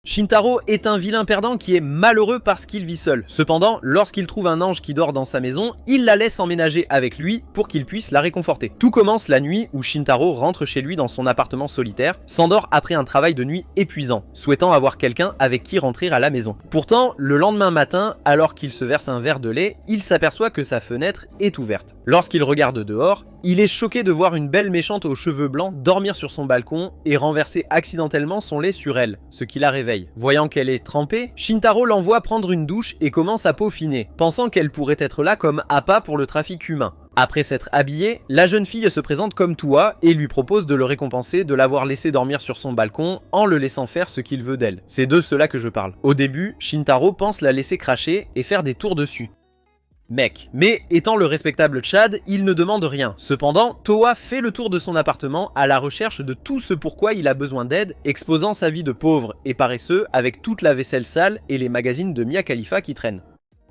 Shintaro est un vilain perdant qui est malheureux parce qu'il vit seul. Cependant, lorsqu'il trouve un ange qui dort dans sa maison, il la laisse emménager avec lui pour qu'il puisse la réconforter. Tout commence la nuit où Shintaro rentre chez lui dans son appartement solitaire, s'endort après un travail de nuit épuisant, souhaitant avoir quelqu'un avec qui rentrer à la maison. Pourtant, le lendemain matin, alors qu'il se verse un verre de lait, il s'aperçoit que sa fenêtre est ouverte. Lorsqu'il regarde dehors, il est choqué de voir une belle méchante aux cheveux blancs dormir sur son balcon et renverser accidentellement son lait sur elle, ce qui la réveille. Voyant qu'elle est trempée, Shintaro l'envoie prendre une douche et commence à peaufiner, pensant qu'elle pourrait être là comme appât pour le trafic humain. Après s'être habillée, la jeune fille se présente comme Towa et lui propose de le récompenser de l'avoir laissé dormir sur son balcon en le laissant faire ce qu'il veut d'elle. C'est de cela que je parle. Au début, Shintaro pense la laisser cracher et faire des tours dessus. Mec. Mais étant le respectable Chad, il ne demande rien. Cependant, Towa fait le tour de son appartement à la recherche de tout ce pourquoi il a besoin d'aide, exposant sa vie de pauvre et paresseux avec toute la vaisselle sale et les magazines de Mia Khalifa qui traînent.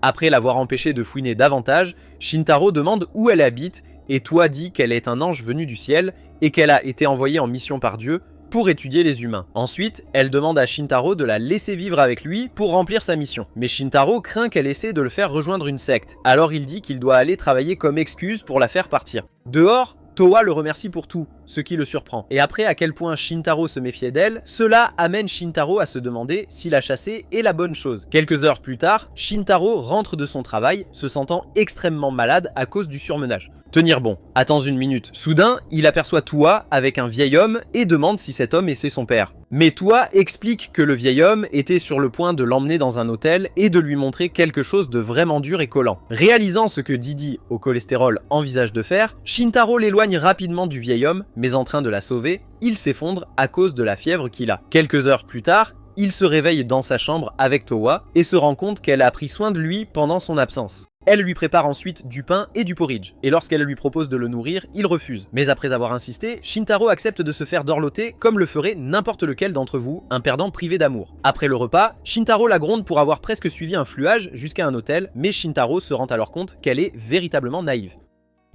Après l'avoir empêché de fouiner davantage, Shintaro demande où elle habite et Towa dit qu'elle est un ange venu du ciel et qu'elle a été envoyée en mission par Dieu pour étudier les humains. Ensuite, elle demande à Shintaro de la laisser vivre avec lui pour remplir sa mission. Mais Shintaro craint qu'elle essaie de le faire rejoindre une secte, alors il dit qu'il doit aller travailler comme excuse pour la faire partir. Dehors, Towa le remercie pour tout, ce qui le surprend. Et après à quel point Shintaro se méfiait d'elle, cela amène Shintaro à se demander si la chasser est la bonne chose. Quelques heures plus tard, Shintaro rentre de son travail, se sentant extrêmement malade à cause du surmenage. Tenir bon. Attends une minute. Soudain, il aperçoit Towa avec un vieil homme et demande si cet homme était son père. Mais Towa explique que le vieil homme était sur le point de l'emmener dans un hôtel et de lui montrer quelque chose de vraiment dur et collant. Réalisant ce que Didi, au cholestérol, envisage de faire, Shintaro l'éloigne rapidement du vieil homme, mais en train de la sauver, il s'effondre à cause de la fièvre qu'il a. Quelques heures plus tard, il se réveille dans sa chambre avec Towa et se rend compte qu'elle a pris soin de lui pendant son absence. Elle lui prépare ensuite du pain et du porridge, et lorsqu'elle lui propose de le nourrir, il refuse. Mais après avoir insisté, Shintaro accepte de se faire dorloter comme le ferait n'importe lequel d'entre vous, un perdant privé d'amour. Après le repas, Shintaro la gronde pour avoir presque suivi un fluage jusqu'à un hôtel, mais Shintaro se rend alors compte qu'elle est véritablement naïve.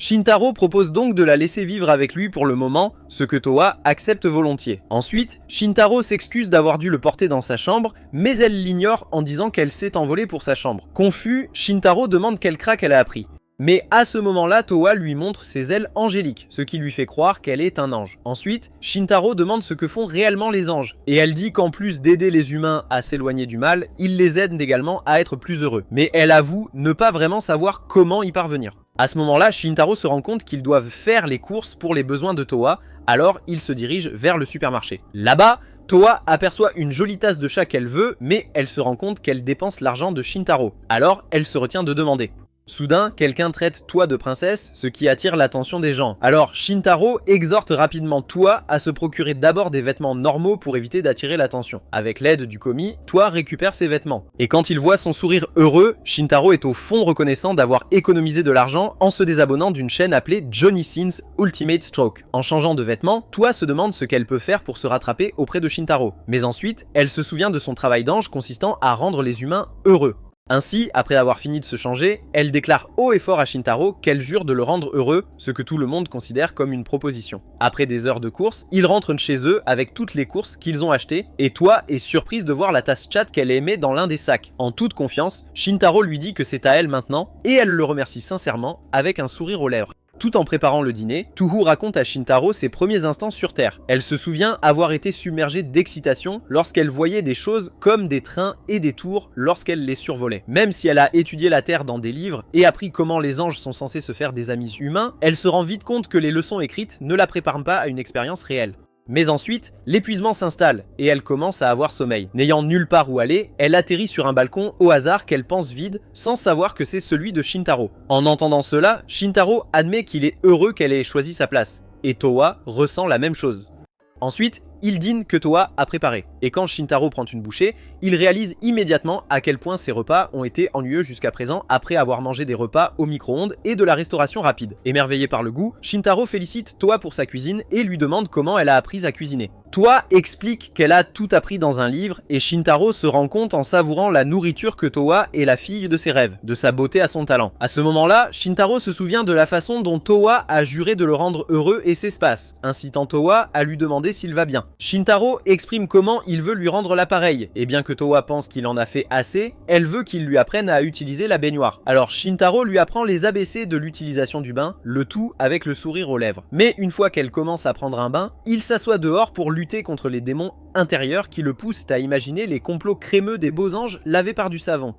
Shintaro propose donc de la laisser vivre avec lui pour le moment, ce que Towa accepte volontiers. Ensuite, Shintaro s'excuse d'avoir dû le porter dans sa chambre, mais elle l'ignore en disant qu'elle s'est envolée pour sa chambre. Confus, Shintaro demande quel crack elle a appris. Mais à ce moment-là, Towa lui montre ses ailes angéliques, ce qui lui fait croire qu'elle est un ange. Ensuite, Shintaro demande ce que font réellement les anges, et elle dit qu'en plus d'aider les humains à s'éloigner du mal, ils les aident également à être plus heureux. Mais elle avoue ne pas vraiment savoir comment y parvenir. À ce moment-là, Shintaro se rend compte qu'ils doivent faire les courses pour les besoins de Towa, alors il se dirige vers le supermarché. Là-bas, Towa aperçoit une jolie tasse de chat qu'elle veut, mais elle se rend compte qu'elle dépense l'argent de Shintaro. Alors, elle se retient de demander. Soudain, quelqu'un traite Towa de princesse, ce qui attire l'attention des gens. Alors, Shintaro exhorte rapidement Towa à se procurer d'abord des vêtements normaux pour éviter d'attirer l'attention. Avec l'aide du commis, Towa récupère ses vêtements. Et quand il voit son sourire heureux, Shintaro est au fond reconnaissant d'avoir économisé de l'argent en se désabonnant d'une chaîne appelée Johnny Sins Ultimate Stroke. En changeant de vêtements, Towa se demande ce qu'elle peut faire pour se rattraper auprès de Shintaro. Mais ensuite, elle se souvient de son travail d'ange consistant à rendre les humains heureux. Ainsi, après avoir fini de se changer, elle déclare haut et fort à Shintaro qu'elle jure de le rendre heureux, ce que tout le monde considère comme une proposition. Après des heures de course, ils rentrent chez eux avec toutes les courses qu'ils ont achetées, et Towa est surprise de voir la tasse chat qu'elle aimait dans l'un des sacs. En toute confiance, Shintaro lui dit que c'est à elle maintenant, et elle le remercie sincèrement avec un sourire aux lèvres. Tout en préparant le dîner, Touhou raconte à Shintaro ses premiers instants sur Terre. Elle se souvient avoir été submergée d'excitation lorsqu'elle voyait des choses comme des trains et des tours lorsqu'elle les survolait. Même si elle a étudié la Terre dans des livres et appris comment les anges sont censés se faire des amis humains, elle se rend vite compte que les leçons écrites ne la préparent pas à une expérience réelle. Mais ensuite, l'épuisement s'installe et elle commence à avoir sommeil. N'ayant nulle part où aller, elle atterrit sur un balcon au hasard qu'elle pense vide sans savoir que c'est celui de Shintaro. En entendant cela, Shintaro admet qu'il est heureux qu'elle ait choisi sa place, et Towa ressent la même chose. Ensuite, il dîne que Towa a préparé, et quand Shintaro prend une bouchée, il réalise immédiatement à quel point ses repas ont été ennuyeux jusqu'à présent après avoir mangé des repas au micro-ondes et de la restauration rapide. Émerveillé par le goût, Shintaro félicite Towa pour sa cuisine et lui demande comment elle a appris à cuisiner. Toa explique qu'elle a tout appris dans un livre et Shintaro se rend compte en savourant la nourriture que Toa est la fille de ses rêves, de sa beauté à son talent. À ce moment-là, Shintaro se souvient de la façon dont Toa a juré de le rendre heureux et s'espace, incitant Toa à lui demander s'il va bien. Shintaro exprime comment il veut lui rendre l'appareil, et bien que Toa pense qu'il en a fait assez, elle veut qu'il lui apprenne à utiliser la baignoire. Alors Shintaro lui apprend les ABC de l'utilisation du bain, le tout avec le sourire aux lèvres. Mais une fois qu'elle commence à prendre un bain, il s'assoit dehors pour lutter contre les démons intérieurs qui le poussent à imaginer les complots crémeux des beaux anges lavés par du savon.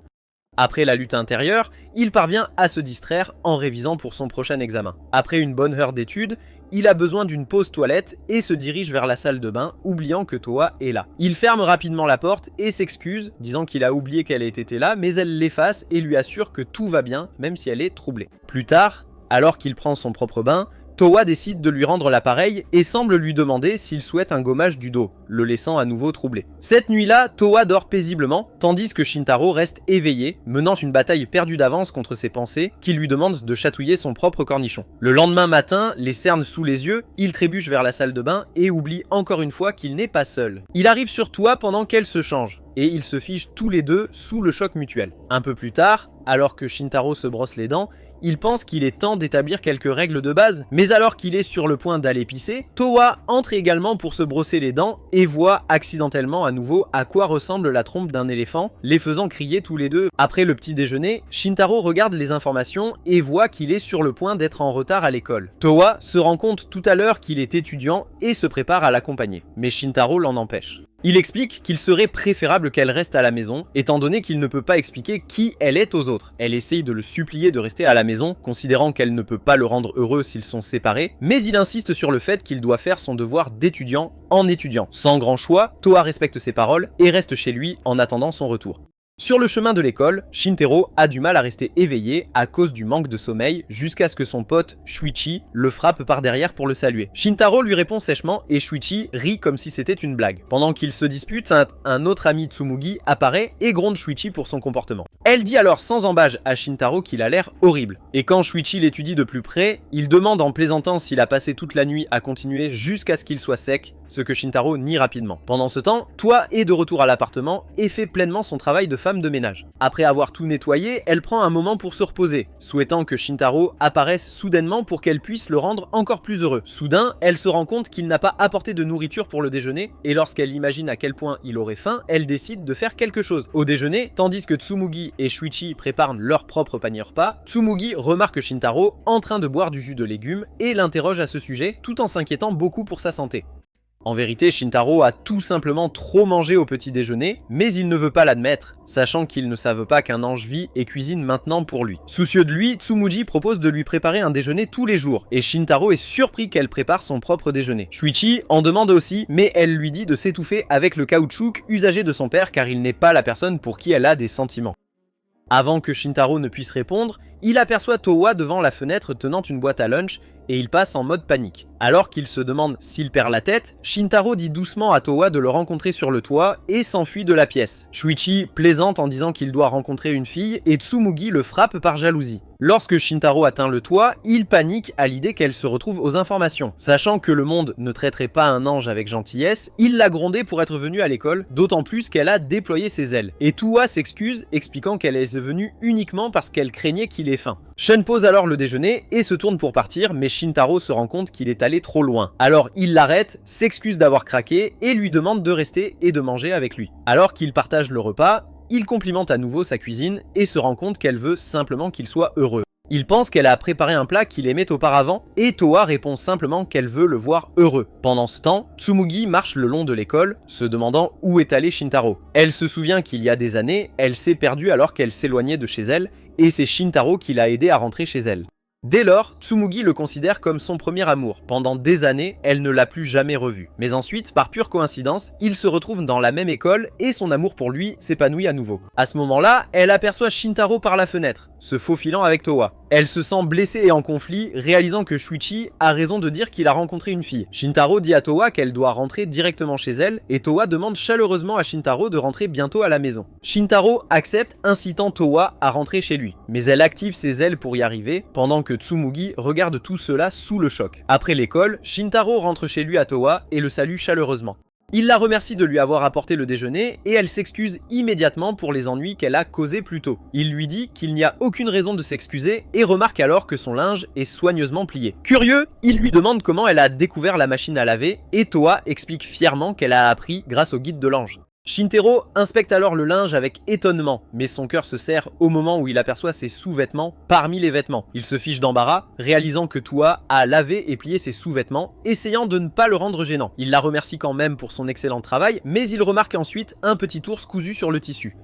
Après la lutte intérieure, il parvient à se distraire en révisant pour son prochain examen. Après une bonne heure d'études, il a besoin d'une pause toilette et se dirige vers la salle de bain, oubliant que Toa est là. Il ferme rapidement la porte et s'excuse, disant qu'il a oublié qu'elle ait été là, mais elle l'efface et lui assure que tout va bien, même si elle est troublée. Plus tard, alors qu'il prend son propre bain, Toa décide de lui rendre l'appareil et semble lui demander s'il souhaite un gommage du dos, le laissant à nouveau troublé. Cette nuit-là, Toa dort paisiblement, tandis que Shintaro reste éveillé, menant une bataille perdue d'avance contre ses pensées, qui lui demandent de chatouiller son propre cornichon. Le lendemain matin, les cernes sous les yeux, il trébuche vers la salle de bain et oublie encore une fois qu'il n'est pas seul. Il arrive sur Toa pendant qu'elle se change, et ils se figent tous les deux sous le choc mutuel. Un peu plus tard, alors que Shintaro se brosse les dents, il pense qu'il est temps d'établir quelques règles de base, mais alors qu'il est sur le point d'aller pisser, Toa entre également pour se brosser les dents et voit accidentellement à nouveau à quoi ressemble la trompe d'un éléphant, les faisant crier tous les deux. Après le petit déjeuner, Shintaro regarde les informations et voit qu'il est sur le point d'être en retard à l'école. Toa se rend compte tout à l'heure qu'il est étudiant et se prépare à l'accompagner, mais Shintaro l'en empêche. Il explique qu'il serait préférable qu'elle reste à la maison, étant donné qu'il ne peut pas expliquer qui elle est aux autres. Elle essaye de le supplier de rester à la maison, considérant qu'elle ne peut pas le rendre heureux s'ils sont séparés, mais il insiste sur le fait qu'il doit faire son devoir d'étudiant en étudiant. Sans grand choix, Toa respecte ses paroles et reste chez lui en attendant son retour. Sur le chemin de l'école, Shintaro a du mal à rester éveillé à cause du manque de sommeil jusqu'à ce que son pote Shuichi le frappe par derrière pour le saluer. Shintaro lui répond sèchement et Shuichi rit comme si c'était une blague. Pendant qu'ils se disputent, un autre ami Tsumugi apparaît et gronde Shuichi pour son comportement. Elle dit alors sans embâche à Shintaro qu'il a l'air horrible. Et quand Shuichi l'étudie de plus près, il demande en plaisantant s'il a passé toute la nuit à continuer jusqu'à ce qu'il soit sec, ce que Shintaro nie rapidement. Pendant ce temps, Toa est de retour à l'appartement et fait pleinement son travail de femme de ménage. Après avoir tout nettoyé, elle prend un moment pour se reposer, souhaitant que Shintaro apparaisse soudainement pour qu'elle puisse le rendre encore plus heureux. Soudain, elle se rend compte qu'il n'a pas apporté de nourriture pour le déjeuner, et lorsqu'elle imagine à quel point il aurait faim, elle décide de faire quelque chose. Au déjeuner, tandis que Tsumugi et Shuichi préparent leur propre panier repas, Tsumugi remarque Shintaro en train de boire du jus de légumes et l'interroge à ce sujet, tout en s'inquiétant beaucoup pour sa santé. En vérité, Shintaro a tout simplement trop mangé au petit déjeuner, mais il ne veut pas l'admettre, sachant qu'ils ne savent pas qu'un ange vit et cuisine maintenant pour lui. Soucieux de lui, Tsumugi propose de lui préparer un déjeuner tous les jours, et Shintaro est surpris qu'elle prépare son propre déjeuner. Shuichi en demande aussi, mais elle lui dit de s'étouffer avec le caoutchouc usagé de son père car il n'est pas la personne pour qui elle a des sentiments. Avant que Shintaro ne puisse répondre, il aperçoit Toa devant la fenêtre tenant une boîte à lunch et il passe en mode panique. Alors qu'il se demande s'il perd la tête, Shintaro dit doucement à Toa de le rencontrer sur le toit et s'enfuit de la pièce. Shuichi plaisante en disant qu'il doit rencontrer une fille et Tsumugi le frappe par jalousie. Lorsque Shintaro atteint le toit, il panique à l'idée qu'elle se retrouve aux informations. Sachant que le monde ne traiterait pas un ange avec gentillesse, il l'a grondée pour être venue à l'école, d'autant plus qu'elle a déployé ses ailes. Et Toa s'excuse, expliquant qu'elle est venue uniquement parce qu'elle craignait qu'il ait faim. Shun pose alors le déjeuner et se tourne pour partir, mais Shintaro se rend compte qu'il est allé trop loin. Alors il l'arrête, s'excuse d'avoir craqué et lui demande de rester et de manger avec lui. Alors qu'ils partagent le repas, il complimente à nouveau sa cuisine et se rend compte qu'elle veut simplement qu'il soit heureux. Il pense qu'elle a préparé un plat qu'il aimait auparavant et Toa répond simplement qu'elle veut le voir heureux. Pendant ce temps, Tsumugi marche le long de l'école, se demandant où est allé Shintaro. Elle se souvient qu'il y a des années, elle s'est perdue alors qu'elle s'éloignait de chez elle et c'est Shintaro qui l'a aidée à rentrer chez elle. Dès lors, Tsumugi le considère comme son premier amour. Pendant des années, elle ne l'a plus jamais revu. Mais ensuite, par pure coïncidence, ils se retrouvent dans la même école et son amour pour lui s'épanouit à nouveau. À ce moment-là, elle aperçoit Shintaro par la fenêtre, se faufilant avec Toa. Elle se sent blessée et en conflit, réalisant que Shuichi a raison de dire qu'il a rencontré une fille. Shintaro dit à Toa qu'elle doit rentrer directement chez elle et Toa demande chaleureusement à Shintaro de rentrer bientôt à la maison. Shintaro accepte, incitant Toa à rentrer chez lui. Mais elle active ses ailes pour y arriver, pendant que que Tsumugi regarde tout cela sous le choc. Après l'école, Shintaro rentre chez lui à Towa et le salue chaleureusement. Il la remercie de lui avoir apporté le déjeuner et elle s'excuse immédiatement pour les ennuis qu'elle a causés plus tôt. Il lui dit qu'il n'y a aucune raison de s'excuser et remarque alors que son linge est soigneusement plié. Curieux, il lui demande comment elle a découvert la machine à laver et Towa explique fièrement qu'elle a appris grâce au guide de l'ange. Shintaro inspecte alors le linge avec étonnement, mais son cœur se serre au moment où il aperçoit ses sous-vêtements parmi les vêtements. Il se fiche d'embarras, réalisant que Towa a lavé et plié ses sous-vêtements, essayant de ne pas le rendre gênant. Il la remercie quand même pour son excellent travail, mais il remarque ensuite un petit ours cousu sur le tissu.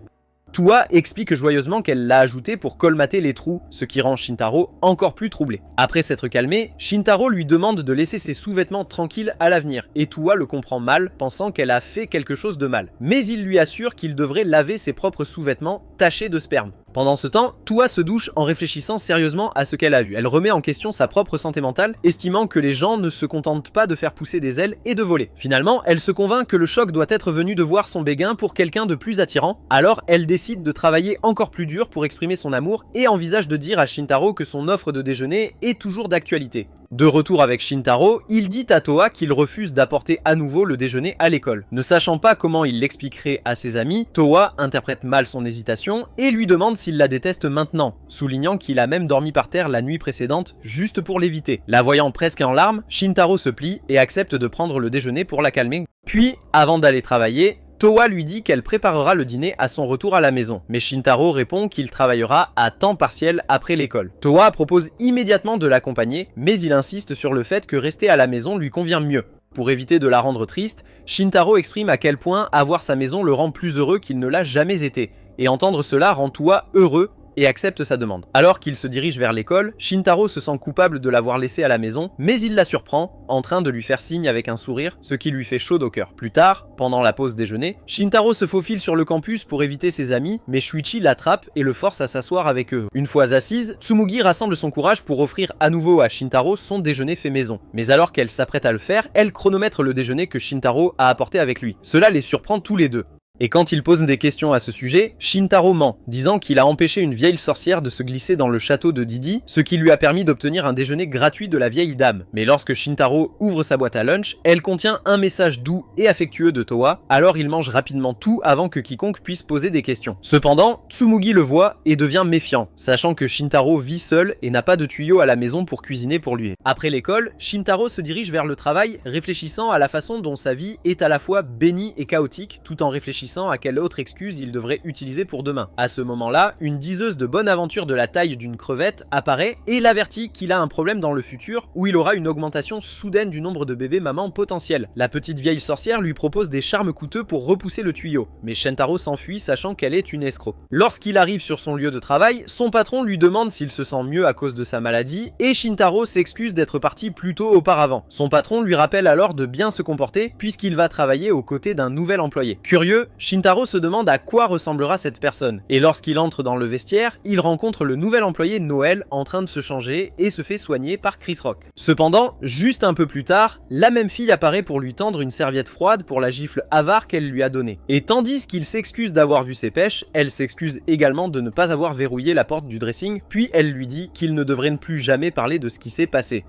Towa explique joyeusement qu'elle l'a ajouté pour colmater les trous, ce qui rend Shintaro encore plus troublé. Après s'être calmé, Shintaro lui demande de laisser ses sous-vêtements tranquilles à l'avenir, et Towa le comprend mal, pensant qu'elle a fait quelque chose de mal. Mais il lui assure qu'il devrait laver ses propres sous-vêtements tachés de sperme. Pendant ce temps, Towa se douche en réfléchissant sérieusement à ce qu'elle a vu. Elle remet en question sa propre santé mentale, estimant que les gens ne se contentent pas de faire pousser des ailes et de voler. Finalement, elle se convainc que le choc doit être venu de voir son béguin pour quelqu'un de plus attirant, alors elle décide de travailler encore plus dur pour exprimer son amour et envisage de dire à Shintaro que son offre de déjeuner est toujours d'actualité. De retour avec Shintaro, il dit à Towa qu'il refuse d'apporter à nouveau le déjeuner à l'école. Ne sachant pas comment il l'expliquerait à ses amis, Towa interprète mal son hésitation et lui demande s'il la déteste maintenant, soulignant qu'il a même dormi par terre la nuit précédente juste pour l'éviter. La voyant presque en larmes, Shintaro se plie et accepte de prendre le déjeuner pour la calmer. Puis, avant d'aller travailler, Towa lui dit qu'elle préparera le dîner à son retour à la maison, mais Shintaro répond qu'il travaillera à temps partiel après l'école. Towa propose immédiatement de l'accompagner, mais il insiste sur le fait que rester à la maison lui convient mieux. Pour éviter de la rendre triste, Shintaro exprime à quel point avoir sa maison le rend plus heureux qu'il ne l'a jamais été, et entendre cela rend Towa heureux et accepte sa demande. Alors qu'il se dirige vers l'école, Shintaro se sent coupable de l'avoir laissé à la maison, mais il la surprend, en train de lui faire signe avec un sourire, ce qui lui fait chaud au cœur. Plus tard, pendant la pause déjeuner, Shintaro se faufile sur le campus pour éviter ses amis, mais Shuichi l'attrape et le force à s'asseoir avec eux. Une fois assise, Tsumugi rassemble son courage pour offrir à nouveau à Shintaro son déjeuner fait maison. Mais alors qu'elle s'apprête à le faire, elle chronomètre le déjeuner que Shintaro a apporté avec lui. Cela les surprend tous les deux. Et quand il pose des questions à ce sujet, Shintaro ment, disant qu'il a empêché une vieille sorcière de se glisser dans le château de Didi, ce qui lui a permis d'obtenir un déjeuner gratuit de la vieille dame. Mais lorsque Shintaro ouvre sa boîte à lunch, elle contient un message doux et affectueux de Towa, alors il mange rapidement tout avant que quiconque puisse poser des questions. Cependant, Tsumugi le voit et devient méfiant, sachant que Shintaro vit seul et n'a pas de tuyau à la maison pour cuisiner pour lui. Après l'école, Shintaro se dirige vers le travail, réfléchissant à la façon dont sa vie est à la fois bénie et chaotique, tout en réfléchissant à quelle autre excuse il devrait utiliser pour demain. À ce moment-là, une diseuse de bonne aventure de la taille d'une crevette apparaît et l'avertit qu'il a un problème dans le futur où il aura une augmentation soudaine du nombre de bébés mamans potentiels. La petite vieille sorcière lui propose des charmes coûteux pour repousser le tuyau, mais Shintaro s'enfuit sachant qu'elle est une escroc. Lorsqu'il arrive sur son lieu de travail, son patron lui demande s'il se sent mieux à cause de sa maladie et Shintaro s'excuse d'être parti plus tôt auparavant. Son patron lui rappelle alors de bien se comporter puisqu'il va travailler aux côtés d'un nouvel employé. Curieux, Shintaro se demande à quoi ressemblera cette personne, et lorsqu'il entre dans le vestiaire, il rencontre le nouvel employé Noël en train de se changer et se fait soigner par Chris Rock. Cependant, juste un peu plus tard, la même fille apparaît pour lui tendre une serviette froide pour la gifle avare qu'elle lui a donnée. Et tandis qu'il s'excuse d'avoir vu ses pêches, elle s'excuse également de ne pas avoir verrouillé la porte du dressing, puis elle lui dit qu'il ne devrait ne plus jamais parler de ce qui s'est passé.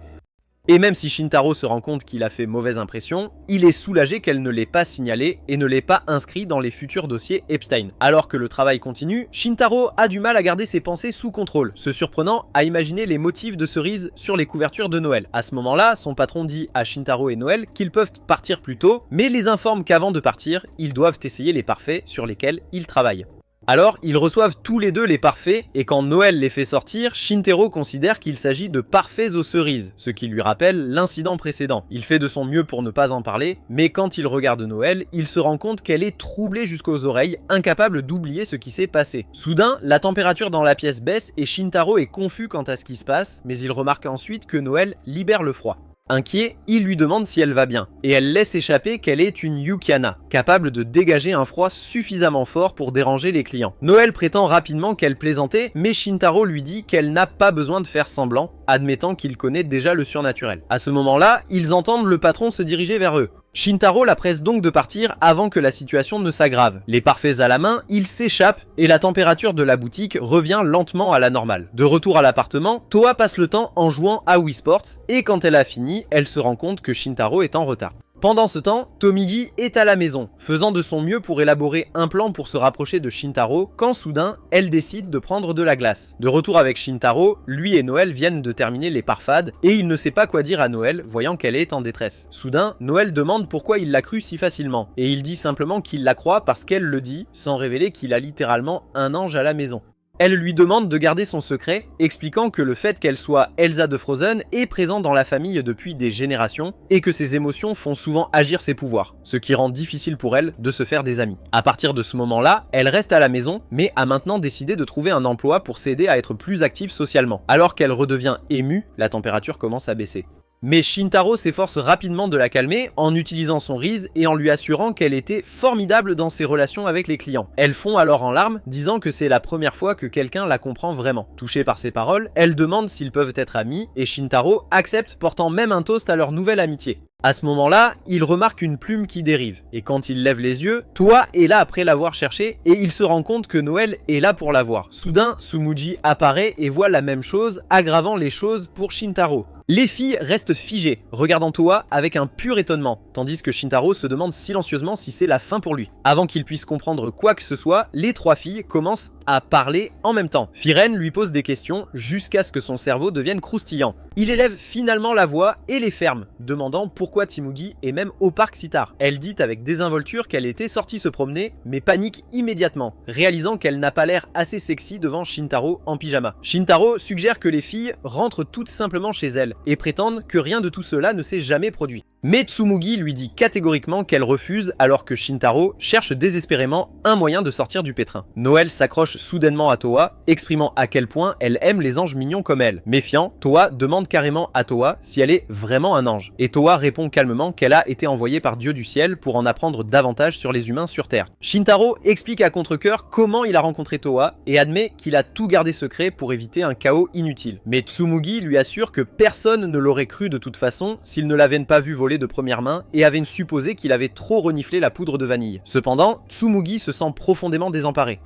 Et même si Shintaro se rend compte qu'il a fait mauvaise impression, il est soulagé qu'elle ne l'ait pas signalé et ne l'ait pas inscrit dans les futurs dossiers Epstein. Alors que le travail continue, Shintaro a du mal à garder ses pensées sous contrôle, se surprenant à imaginer les motifs de cerises sur les couvertures de Noël. À ce moment-là, son patron dit à Shintaro et Noël qu'ils peuvent partir plus tôt, mais les informe qu'avant de partir, ils doivent essayer les parfaits sur lesquels ils travaillent. Alors, ils reçoivent tous les deux les parfaits, et quand Noël les fait sortir, Shintaro considère qu'il s'agit de parfaits aux cerises, ce qui lui rappelle l'incident précédent. Il fait de son mieux pour ne pas en parler, mais quand il regarde Noël, il se rend compte qu'elle est troublée jusqu'aux oreilles, incapable d'oublier ce qui s'est passé. Soudain, la température dans la pièce baisse et Shintaro est confus quant à ce qui se passe, mais il remarque ensuite que Noël libère le froid. Inquiet, il lui demande si elle va bien, et elle laisse échapper qu'elle est une Yukiana, capable de dégager un froid suffisamment fort pour déranger les clients. Noël prétend rapidement qu'elle plaisantait, mais Shintaro lui dit qu'elle n'a pas besoin de faire semblant, admettant qu'il connaît déjà le surnaturel. À ce moment-là, ils entendent le patron se diriger vers eux. Shintaro la presse donc de partir avant que la situation ne s'aggrave. Les parfaits à la main, il s'échappe et la température de la boutique revient lentement à la normale. De retour à l'appartement, Toa passe le temps en jouant à Wii Sports et quand elle a fini, elle se rend compte que Shintaro est en retard. Pendant ce temps, Tomigi est à la maison, faisant de son mieux pour élaborer un plan pour se rapprocher de Shintaro, quand soudain, elle décide de prendre de la glace. De retour avec Shintaro, lui et Noël viennent de terminer les parfades, et il ne sait pas quoi dire à Noël, voyant qu'elle est en détresse. Soudain, Noël demande pourquoi il l'a cru si facilement, et il dit simplement qu'il la croit parce qu'elle le dit, sans révéler qu'il a littéralement un ange à la maison. Elle lui demande de garder son secret, expliquant que le fait qu'elle soit Elsa de Frozen est présent dans la famille depuis des générations et que ses émotions font souvent agir ses pouvoirs, ce qui rend difficile pour elle de se faire des amis. À partir de ce moment-là, elle reste à la maison, mais a maintenant décidé de trouver un emploi pour s'aider à être plus active socialement. Alors qu'elle redevient émue, la température commence à baisser. Mais Shintaro s'efforce rapidement de la calmer en utilisant son Riz et en lui assurant qu'elle était formidable dans ses relations avec les clients. Elle fond alors en larmes, disant que c'est la première fois que quelqu'un la comprend vraiment. Touchée par ses paroles, elle demande s'ils peuvent être amis et Shintaro accepte, portant même un toast à leur nouvelle amitié. À ce moment-là, il remarque une plume qui dérive, et quand il lève les yeux, Toa est là après l'avoir cherché, et il se rend compte que Noël est là pour la voir. Soudain, Tsumugi apparaît et voit la même chose, aggravant les choses pour Shintaro. Les filles restent figées, regardant Toa avec un pur étonnement, tandis que Shintaro se demande silencieusement si c'est la fin pour lui. Avant qu'il puisse comprendre quoi que ce soit, les trois filles commencent à parler en même temps. Firen lui pose des questions jusqu'à ce que son cerveau devienne croustillant. Il élève finalement la voix et les ferme, demandant pourquoi Tsumugi est même au parc si tard. Elle dit avec désinvolture qu'elle était sortie se promener, mais panique immédiatement, réalisant qu'elle n'a pas l'air assez sexy devant Shintaro en pyjama. Shintaro suggère que les filles rentrent toutes simplement chez elles, et prétendent que rien de tout cela ne s'est jamais produit. Mais Tsumugi lui dit catégoriquement qu'elle refuse alors que Shintaro cherche désespérément un moyen de sortir du pétrin. Noël s'accroche soudainement à Toa, exprimant à quel point elle aime les anges mignons comme elle. Méfiant, Toa demande carrément à Toa si elle est vraiment un ange. Et Toa répond calmement qu'elle a été envoyée par Dieu du ciel pour en apprendre davantage sur les humains sur Terre. Shintaro explique à contre-cœur comment il a rencontré Toa et admet qu'il a tout gardé secret pour éviter un chaos inutile. Mais Tsumugi lui assure que personne ne l'aurait cru de toute façon s'il ne l'avait pas vu voler de première main et avait supposé qu'il avait trop reniflé la poudre de vanille. Cependant, Tsumugi se sent profondément désemparé.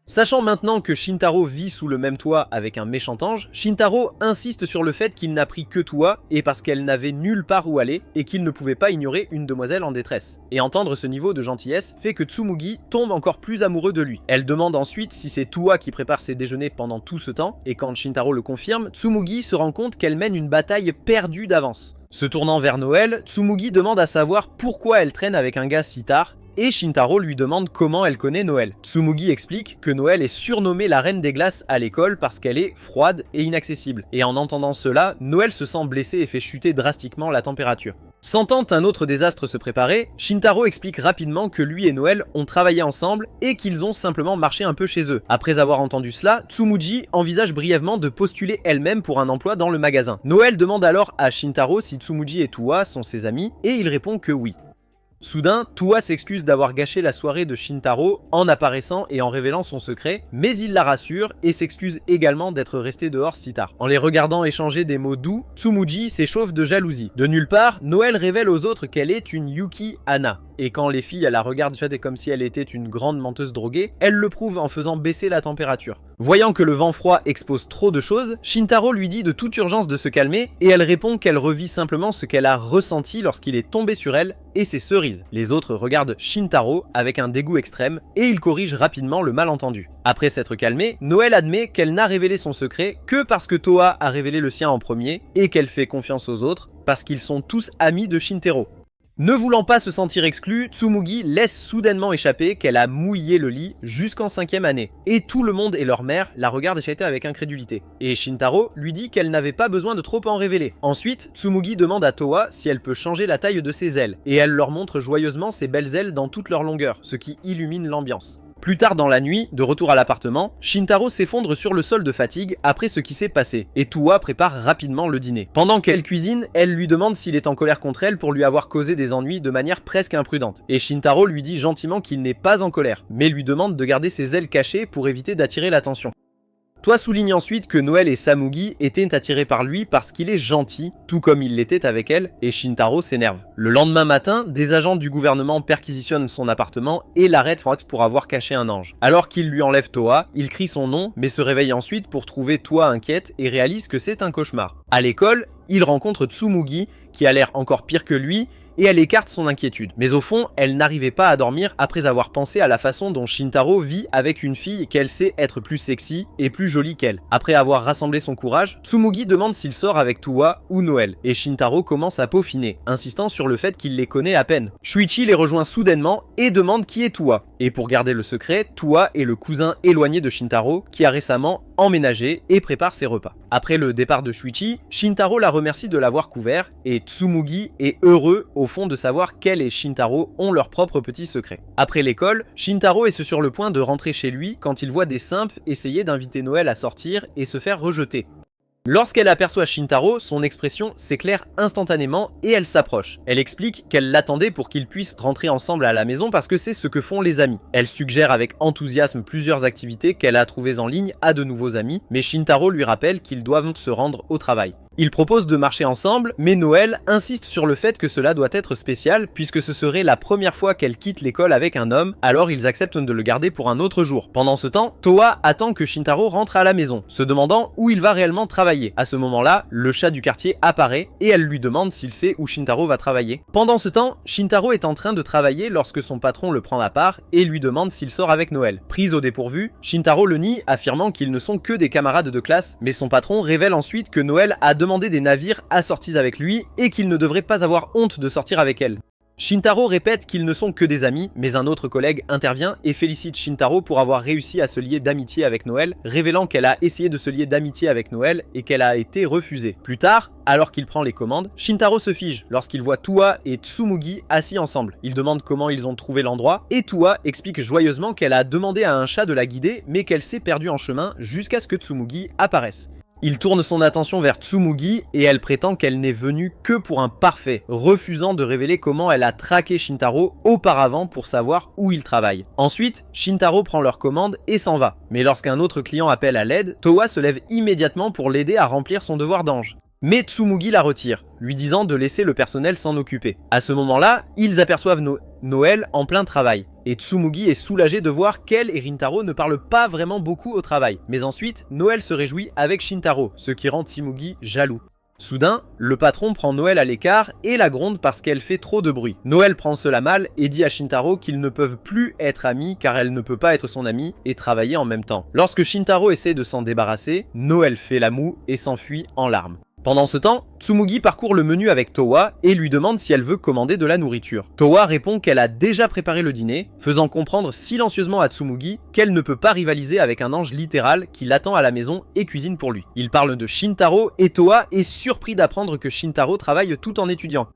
Sachant maintenant que Shintaro vit sous le même toit avec un méchant ange, Shintaro insiste sur le fait qu'il n'a pris que Toa et parce qu'elle n'avait nulle part où aller et qu'il ne pouvait pas ignorer une demoiselle en détresse. Et entendre ce niveau de gentillesse fait que Tsumugi tombe encore plus amoureux de lui. Elle demande ensuite si c'est Toa qui prépare ses déjeuners pendant tout ce temps et quand Shintaro le confirme, Tsumugi se rend compte qu'elle mène une bataille perdue d'avance. Se tournant vers Noël, Tsumugi demande à savoir pourquoi elle traîne avec un gars si tard et Shintaro lui demande comment elle connaît Noël. Tsumugi explique que Noël est surnommée la reine des glaces à l'école parce qu'elle est froide et inaccessible. Et en entendant cela, Noël se sent blessé et fait chuter drastiquement la température. Sentant un autre désastre se préparer, Shintaro explique rapidement que lui et Noël ont travaillé ensemble et qu'ils ont simplement marché un peu chez eux. Après avoir entendu cela, Tsumugi envisage brièvement de postuler elle-même pour un emploi dans le magasin. Noël demande alors à Shintaro si Tsumugi et Toa sont ses amis et il répond que oui. Soudain, Toa s'excuse d'avoir gâché la soirée de Shintaro en apparaissant et en révélant son secret, mais il la rassure et s'excuse également d'être resté dehors si tard. En les regardant échanger des mots doux, Tsumugi s'échauffe de jalousie. De nulle part, Noël révèle aux autres qu'elle est une Yuki Hana. Et quand les filles la regardent jeter comme si elle était une grande menteuse droguée, elle le prouve en faisant baisser la température. Voyant que le vent froid expose trop de choses, Shintaro lui dit de toute urgence de se calmer et elle répond qu'elle revit simplement ce qu'elle a ressenti lorsqu'il est tombé sur elle et ses cerises. Les autres regardent Shintaro avec un dégoût extrême et ils corrigent rapidement le malentendu. Après s'être calmée, Noël admet qu'elle n'a révélé son secret que parce que Toa a révélé le sien en premier et qu'elle fait confiance aux autres parce qu'ils sont tous amis de Shintaro. Ne voulant pas se sentir exclue, Tsumugi laisse soudainement échapper qu'elle a mouillé le lit jusqu'en 5e année. Et tout le monde et leur mère la regardent échater avec incrédulité. Et Shintaro lui dit qu'elle n'avait pas besoin de trop en révéler. Ensuite, Tsumugi demande à Toa si elle peut changer la taille de ses ailes. Et elle leur montre joyeusement ses belles ailes dans toute leur longueur, ce qui illumine l'ambiance. Plus tard dans la nuit, de retour à l'appartement, Shintaro s'effondre sur le sol de fatigue après ce qui s'est passé, et Toa prépare rapidement le dîner. Pendant qu'elle cuisine, elle lui demande s'il est en colère contre elle pour lui avoir causé des ennuis de manière presque imprudente. Et Shintaro lui dit gentiment qu'il n'est pas en colère, mais lui demande de garder ses ailes cachées pour éviter d'attirer l'attention. Towa souligne ensuite que Noël et Samugi étaient attirés par lui parce qu'il est gentil, tout comme il l'était avec elle, et Shintaro s'énerve. Le lendemain matin, des agents du gouvernement perquisitionnent son appartement et l'arrêtent pour avoir caché un ange. Alors qu'il lui enlève Towa, il crie son nom, mais se réveille ensuite pour trouver Towa inquiète et réalise que c'est un cauchemar. À l'école, il rencontre Tsumugi, qui a l'air encore pire que lui, et elle écarte son inquiétude. Mais au fond, elle n'arrivait pas à dormir après avoir pensé à la façon dont Shintaro vit avec une fille qu'elle sait être plus sexy et plus jolie qu'elle. Après avoir rassemblé son courage, Tsumugi demande s'il sort avec Towa ou Noël, et Shintaro commence à peaufiner, insistant sur le fait qu'il les connaît à peine. Shuichi les rejoint soudainement et demande qui est Towa. Et pour garder le secret, Towa est le cousin éloigné de Shintaro qui a récemment emménagé et prépare ses repas. Après le départ de Shuichi, Shintaro la remercie de l'avoir couvert et Tsumugi est heureux au fond de savoir qu'elle et Shintaro ont leur propre petit secret. Après l'école, Shintaro est sur le point de rentrer chez lui quand il voit des simples essayer d'inviter Noël à sortir et se faire rejeter. Lorsqu'elle aperçoit Shintaro, son expression s'éclaire instantanément et elle s'approche. Elle explique qu'elle l'attendait pour qu'ils puissent rentrer ensemble à la maison parce que c'est ce que font les amis. Elle suggère avec enthousiasme plusieurs activités qu'elle a trouvées en ligne à de nouveaux amis, mais Shintaro lui rappelle qu'ils doivent se rendre au travail. Ils proposent de marcher ensemble, mais Noël insiste sur le fait que cela doit être spécial puisque ce serait la première fois qu'elle quitte l'école avec un homme, alors ils acceptent de le garder pour un autre jour. Pendant ce temps, Towa attend que Shintaro rentre à la maison, se demandant où il va réellement travailler. À ce moment-là, le chat du quartier apparaît et elle lui demande s'il sait où Shintaro va travailler. Pendant ce temps, Shintaro est en train de travailler lorsque son patron le prend à part et lui demande s'il sort avec Noël. Prise au dépourvu, Shintaro le nie, affirmant qu'ils ne sont que des camarades de classe, mais son patron révèle ensuite que Noël a demandé des navires assortis avec lui et qu'il ne devrait pas avoir honte de sortir avec elle. Shintaro répète qu'ils ne sont que des amis, mais un autre collègue intervient et félicite Shintaro pour avoir réussi à se lier d'amitié avec Noël, révélant qu'elle a essayé de se lier d'amitié avec Noël et qu'elle a été refusée. Plus tard, alors qu'il prend les commandes, Shintaro se fige lorsqu'il voit Towa et Tsumugi assis ensemble. Il demande comment ils ont trouvé l'endroit et Towa explique joyeusement qu'elle a demandé à un chat de la guider mais qu'elle s'est perdue en chemin jusqu'à ce que Tsumugi apparaisse. Il tourne son attention vers Tsumugi et elle prétend qu'elle n'est venue que pour un parfait, refusant de révéler comment elle a traqué Shintaro auparavant pour savoir où il travaille. Ensuite, Shintaro prend leur commande et s'en va. Mais lorsqu'un autre client appelle à l'aide, Towa se lève immédiatement pour l'aider à remplir son devoir d'ange. Mais Tsumugi la retire, lui disant de laisser le personnel s'en occuper. À ce moment-là, ils aperçoivent Noël en plein travail. Et Tsumugi est soulagé de voir qu'elle et Rintaro ne parlent pas vraiment beaucoup au travail. Mais ensuite, Noël se réjouit avec Shintaro, ce qui rend Tsumugi jaloux. Soudain, le patron prend Noël à l'écart et la gronde parce qu'elle fait trop de bruit. Noël prend cela mal et dit à Shintaro qu'ils ne peuvent plus être amis car elle ne peut pas être son amie et travailler en même temps. Lorsque Shintaro essaie de s'en débarrasser, Noël fait la moue et s'enfuit en larmes. Pendant ce temps, Tsumugi parcourt le menu avec Towa et lui demande si elle veut commander de la nourriture. Towa répond qu'elle a déjà préparé le dîner, faisant comprendre silencieusement à Tsumugi qu'elle ne peut pas rivaliser avec un ange littéral qui l'attend à la maison et cuisine pour lui. Il parle de Shintaro et Towa est surpris d'apprendre que Shintaro travaille tout en étudiant.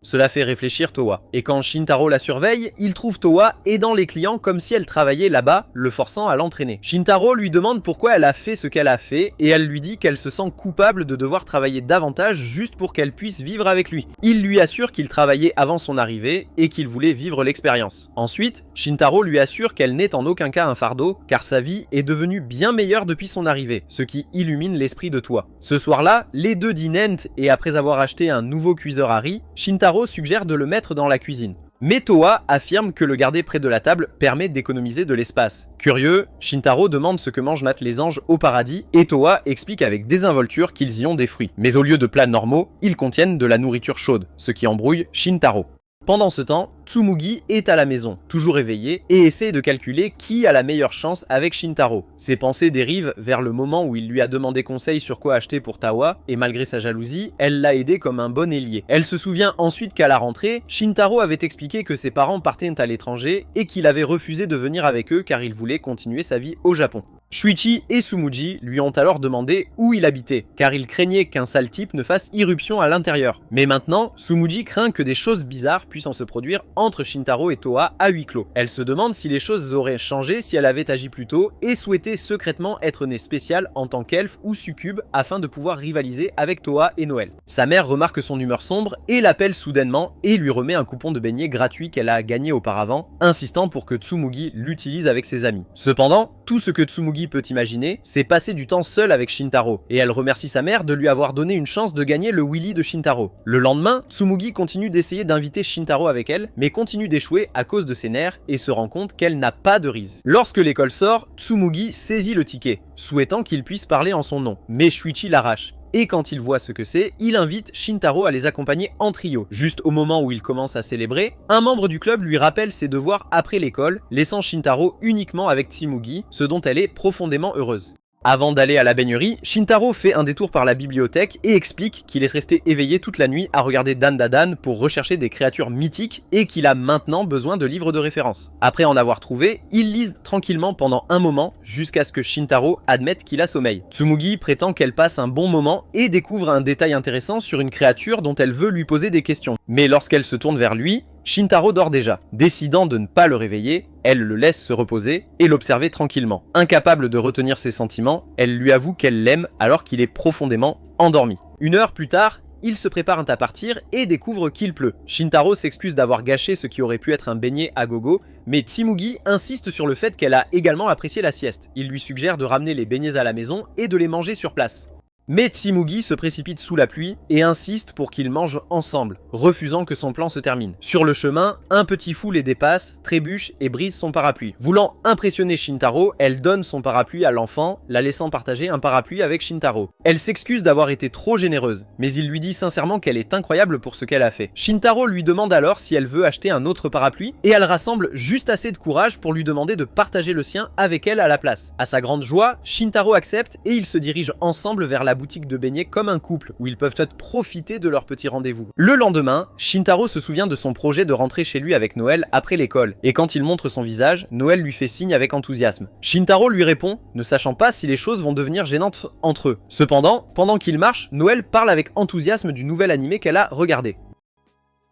Cela fait réfléchir Towa. Et quand Shintaro la surveille, il trouve Towa aidant les clients comme si elle travaillait là-bas, le forçant à l'entraîner. Shintaro lui demande pourquoi elle a fait ce qu'elle a fait et elle lui dit qu'elle se sent coupable de devoir travailler davantage juste pour qu'elle puisse vivre avec lui. Il lui assure qu'il travaillait avant son arrivée et qu'il voulait vivre l'expérience. Ensuite, Shintaro lui assure qu'elle n'est en aucun cas un fardeau car sa vie est devenue bien meilleure depuis son arrivée, ce qui illumine l'esprit de Towa. Ce soir-là, les deux dînent et après avoir acheté un nouveau cuiseur à riz, Shintaro suggère de le mettre dans la cuisine. Mais Towa affirme que le garder près de la table permet d'économiser de l'espace. Curieux, Shintaro demande ce que mangent les anges au paradis et Towa explique avec désinvolture qu'ils y ont des fruits. Mais au lieu de plats normaux, ils contiennent de la nourriture chaude, ce qui embrouille Shintaro. Pendant ce temps, Tsumugi est à la maison, toujours éveillé, et essaie de calculer qui a la meilleure chance avec Shintaro. Ses pensées dérivent vers le moment où il lui a demandé conseil sur quoi acheter pour Towa, et malgré sa jalousie, elle l'a aidé comme un bon ailier. Elle se souvient ensuite qu'à la rentrée, Shintaro avait expliqué que ses parents partaient à l'étranger et qu'il avait refusé de venir avec eux car il voulait continuer sa vie au Japon. Shuichi et Tsumugi lui ont alors demandé où il habitait, car il craignait qu'un sale type ne fasse irruption à l'intérieur. Mais maintenant, Tsumugi craint que des choses bizarres puissent se produire entre Shintaro et Towa à huis clos. Elle se demande si les choses auraient changé si elle avait agi plus tôt et souhaitait secrètement être née spéciale en tant qu'elfe ou succube afin de pouvoir rivaliser avec Towa et Noël. Sa mère remarque son humeur sombre et l'appelle soudainement et lui remet un coupon de beignet gratuit qu'elle a gagné auparavant, insistant pour que Tsumugi l'utilise avec ses amis. Cependant, tout ce que Tsumugi Tsumugi peut imaginer, c'est passer du temps seul avec Shintaro, et elle remercie sa mère de lui avoir donné une chance de gagner le Willy de Shintaro. Le lendemain, Tsumugi continue d'essayer d'inviter Shintaro avec elle, mais continue d'échouer à cause de ses nerfs et se rend compte qu'elle n'a pas de Riz. Lorsque l'école sort, Tsumugi saisit le ticket, souhaitant qu'il puisse parler en son nom, mais Shuichi l'arrache. Et quand il voit ce que c'est, il invite Shintaro à les accompagner en trio. Juste au moment où il commence à célébrer, un membre du club lui rappelle ses devoirs après l'école, laissant Shintaro uniquement avec Tsumugi, ce dont elle est profondément heureuse. Avant d'aller à la baignerie, Shintaro fait un détour par la bibliothèque et explique qu'il est resté éveillé toute la nuit à regarder Dandadan pour rechercher des créatures mythiques et qu'il a maintenant besoin de livres de référence. Après en avoir trouvé, ils lisent tranquillement pendant un moment jusqu'à ce que Shintaro admette qu'il a sommeil. Tsumugi prétend qu'elle passe un bon moment et découvre un détail intéressant sur une créature dont elle veut lui poser des questions. Mais lorsqu'elle se tourne vers lui, Shintaro dort déjà. Décidant de ne pas le réveiller, elle le laisse se reposer et l'observer tranquillement. Incapable de retenir ses sentiments, elle lui avoue qu'elle l'aime alors qu'il est profondément endormi. Une heure plus tard, ils se préparent à partir et découvrent qu'il pleut. Shintaro s'excuse d'avoir gâché ce qui aurait pu être un beignet à gogo, mais Tsumugi insiste sur le fait qu'elle a également apprécié la sieste. Il lui suggère de ramener les beignets à la maison et de les manger sur place. Mais Tsumugi se précipite sous la pluie et insiste pour qu'ils mangent ensemble, refusant que son plan se termine. Sur le chemin, un petit fou les dépasse, trébuche et brise son parapluie. Voulant impressionner Shintaro, elle donne son parapluie à l'enfant, la laissant partager un parapluie avec Shintaro. Elle s'excuse d'avoir été trop généreuse, mais il lui dit sincèrement qu'elle est incroyable pour ce qu'elle a fait. Shintaro lui demande alors si elle veut acheter un autre parapluie et elle rassemble juste assez de courage pour lui demander de partager le sien avec elle à la place. À sa grande joie, Shintaro accepte et ils se dirigent ensemble vers la boutique de beignets comme un couple, où ils peuvent profiter de leur petit rendez-vous. Le lendemain, Shintaro se souvient de son projet de rentrer chez lui avec Noël après l'école, et quand il montre son visage, Noël lui fait signe avec enthousiasme. Shintaro lui répond, ne sachant pas si les choses vont devenir gênantes entre eux. Cependant, pendant qu'il marche, Noël parle avec enthousiasme du nouvel animé qu'elle a regardé.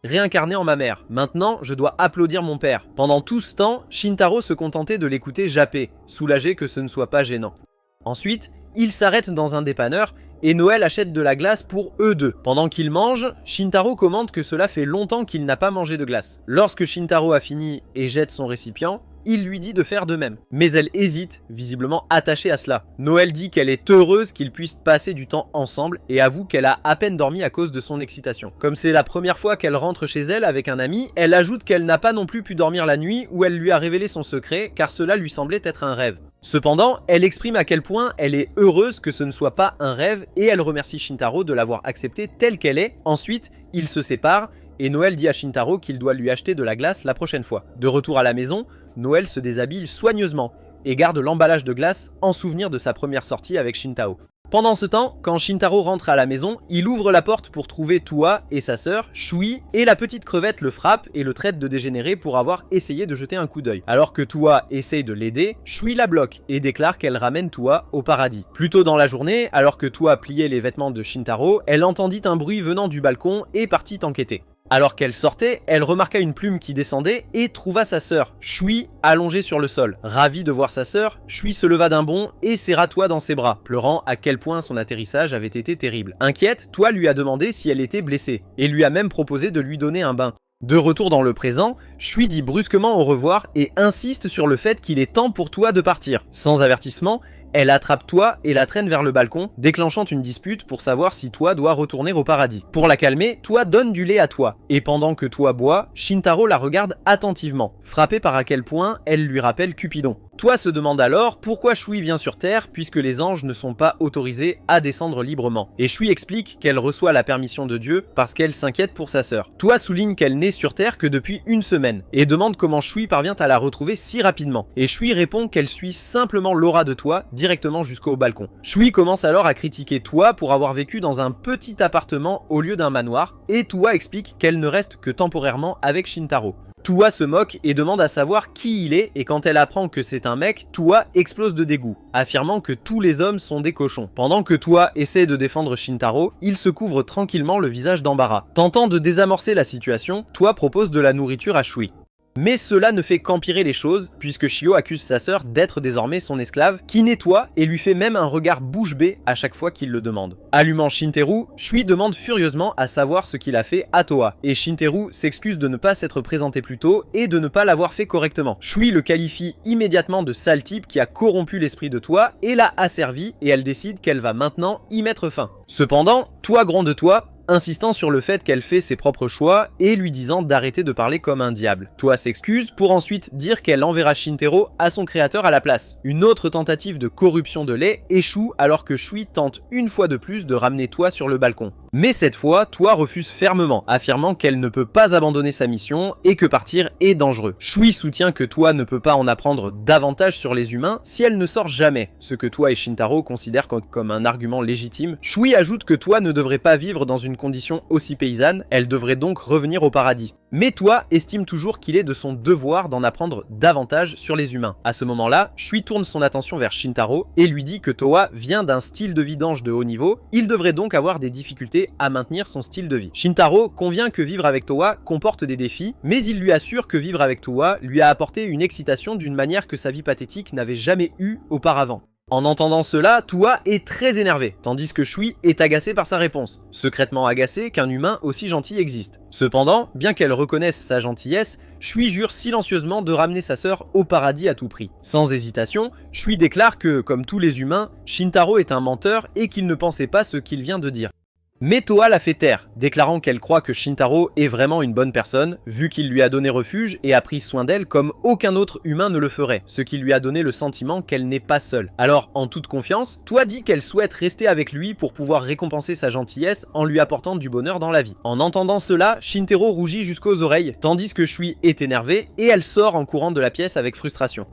Réincarné en ma mère. Maintenant, je dois applaudir mon père. Pendant tout ce temps, Shintaro se contentait de l'écouter japper, soulagé que ce ne soit pas gênant. Ensuite, il s'arrête dans un dépanneur et Noël achète de la glace pour eux deux. Pendant qu'ils mangent, Shintaro commente que cela fait longtemps qu'il n'a pas mangé de glace. Lorsque Shintaro a fini et jette son récipient, il lui dit de faire de même. Mais elle hésite, visiblement attachée à cela. Noël dit qu'elle est heureuse qu'ils puissent passer du temps ensemble et avoue qu'elle a à peine dormi à cause de son excitation. Comme c'est la première fois qu'elle rentre chez elle avec un ami, elle ajoute qu'elle n'a pas non plus pu dormir la nuit où elle lui a révélé son secret car cela lui semblait être un rêve. Cependant, elle exprime à quel point elle est heureuse que ce ne soit pas un rêve et elle remercie Shintaro de l'avoir acceptée telle qu'elle est. Ensuite, ils se séparent et Noël dit à Shintaro qu'il doit lui acheter de la glace la prochaine fois. De retour à la maison, Noël se déshabille soigneusement et garde l'emballage de glace en souvenir de sa première sortie avec Shintaro. Pendant ce temps, quand Shintaro rentre à la maison, il ouvre la porte pour trouver Tua et sa sœur, Shui, et la petite crevette le frappe et le traite de dégénéré pour avoir essayé de jeter un coup d'œil. Alors que Tua essaye de l'aider, Shui la bloque et déclare qu'elle ramène Tua au paradis. Plus tôt dans la journée, alors que Tua pliait les vêtements de Shintaro, elle entendit un bruit venant du balcon et partit enquêter. Alors qu'elle sortait, elle remarqua une plume qui descendait et trouva sa sœur, Shui, allongée sur le sol. Ravie de voir sa sœur, Shui se leva d'un bond et serra Tua dans ses bras, pleurant à quel point son atterrissage avait été terrible. Inquiète, Tua lui a demandé si elle était blessée, et lui a même proposé de lui donner un bain. De retour dans le présent, Shui dit brusquement au revoir et insiste sur le fait qu'il est temps pour Tua de partir. Sans avertissement, elle attrape Tua et la traîne vers le balcon, déclenchant une dispute pour savoir si Tua doit retourner au paradis. Pour la calmer, Tua donne du lait à Tua, et pendant que Tua boit, Shintaro la regarde attentivement, frappé par à quel point elle lui rappelle Cupidon. Tua se demande alors pourquoi Shui vient sur Terre puisque les anges ne sont pas autorisés à descendre librement. Et Shui explique qu'elle reçoit la permission de Dieu parce qu'elle s'inquiète pour sa sœur. Tua souligne qu'elle n'est sur Terre que depuis une semaine et demande comment Shui parvient à la retrouver si rapidement. Et Shui répond qu'elle suit simplement l'aura de Tua directement jusqu'au balcon. Shui commence alors à critiquer Tua pour avoir vécu dans un petit appartement au lieu d'un manoir et Tua explique qu'elle ne reste que temporairement avec Shintaro. Tua se moque et demande à savoir qui il est et quand elle apprend que c'est un mec, Tua explose de dégoût, affirmant que tous les hommes sont des cochons. Pendant que Tua essaie de défendre Shintaro, il se couvre tranquillement le visage d'embarras. Tentant de désamorcer la situation, Tua propose de la nourriture à Shui. Mais cela ne fait qu'empirer les choses, puisque Shio accuse sa sœur d'être désormais son esclave, qui nettoie et lui fait même un regard bouche bée à chaque fois qu'il le demande. Allumant Shinteru, Shui demande furieusement à savoir ce qu'il a fait à Towa, et Shinteru s'excuse de ne pas s'être présenté plus tôt et de ne pas l'avoir fait correctement. Shui le qualifie immédiatement de sale type qui a corrompu l'esprit de Towa et l'a asservi, et elle décide qu'elle va maintenant y mettre fin. Cependant, Towa gronde Towa, insistant sur le fait qu'elle fait ses propres choix et lui disant d'arrêter de parler comme un diable. Towa s'excuse pour ensuite dire qu'elle enverra Shintaro à son créateur à la place. Une autre tentative de corruption de lait échoue alors que Shui tente une fois de plus de ramener Towa sur le balcon. Mais cette fois, Towa refuse fermement, affirmant qu'elle ne peut pas abandonner sa mission et que partir est dangereux. Shui soutient que Towa ne peut pas en apprendre davantage sur les humains si elle ne sort jamais, ce que Towa et Shintaro considèrent comme un argument légitime. Shui ajoute que Towa ne devrait pas vivre dans une condition aussi paysanne, elle devrait donc revenir au paradis. Mais Towa estime toujours qu'il est de son devoir d'en apprendre davantage sur les humains. À ce moment-là, Shui tourne son attention vers Shintaro et lui dit que Towa vient d'un style de vie d'ange de haut niveau, il devrait donc avoir des difficultés à maintenir son style de vie. Shintaro convient que vivre avec Towa comporte des défis, mais il lui assure que vivre avec Towa lui a apporté une excitation d'une manière que sa vie pathétique n'avait jamais eue auparavant. En entendant cela, Towa est très énervé, tandis que Shui est agacé par sa réponse, secrètement agacé qu'un humain aussi gentil existe. Cependant, bien qu'elle reconnaisse sa gentillesse, Shui jure silencieusement de ramener sa sœur au paradis à tout prix. Sans hésitation, Shui déclare que, comme tous les humains, Shintaro est un menteur et qu'il ne pensait pas ce qu'il vient de dire. Mais Towa la fait taire, déclarant qu'elle croit que Shintaro est vraiment une bonne personne, vu qu'il lui a donné refuge et a pris soin d'elle comme aucun autre humain ne le ferait, ce qui lui a donné le sentiment qu'elle n'est pas seule. Alors, en toute confiance, Towa dit qu'elle souhaite rester avec lui pour pouvoir récompenser sa gentillesse en lui apportant du bonheur dans la vie. En entendant cela, Shintaro rougit jusqu'aux oreilles, tandis que Shui est énervée et elle sort en courant de la pièce avec frustration.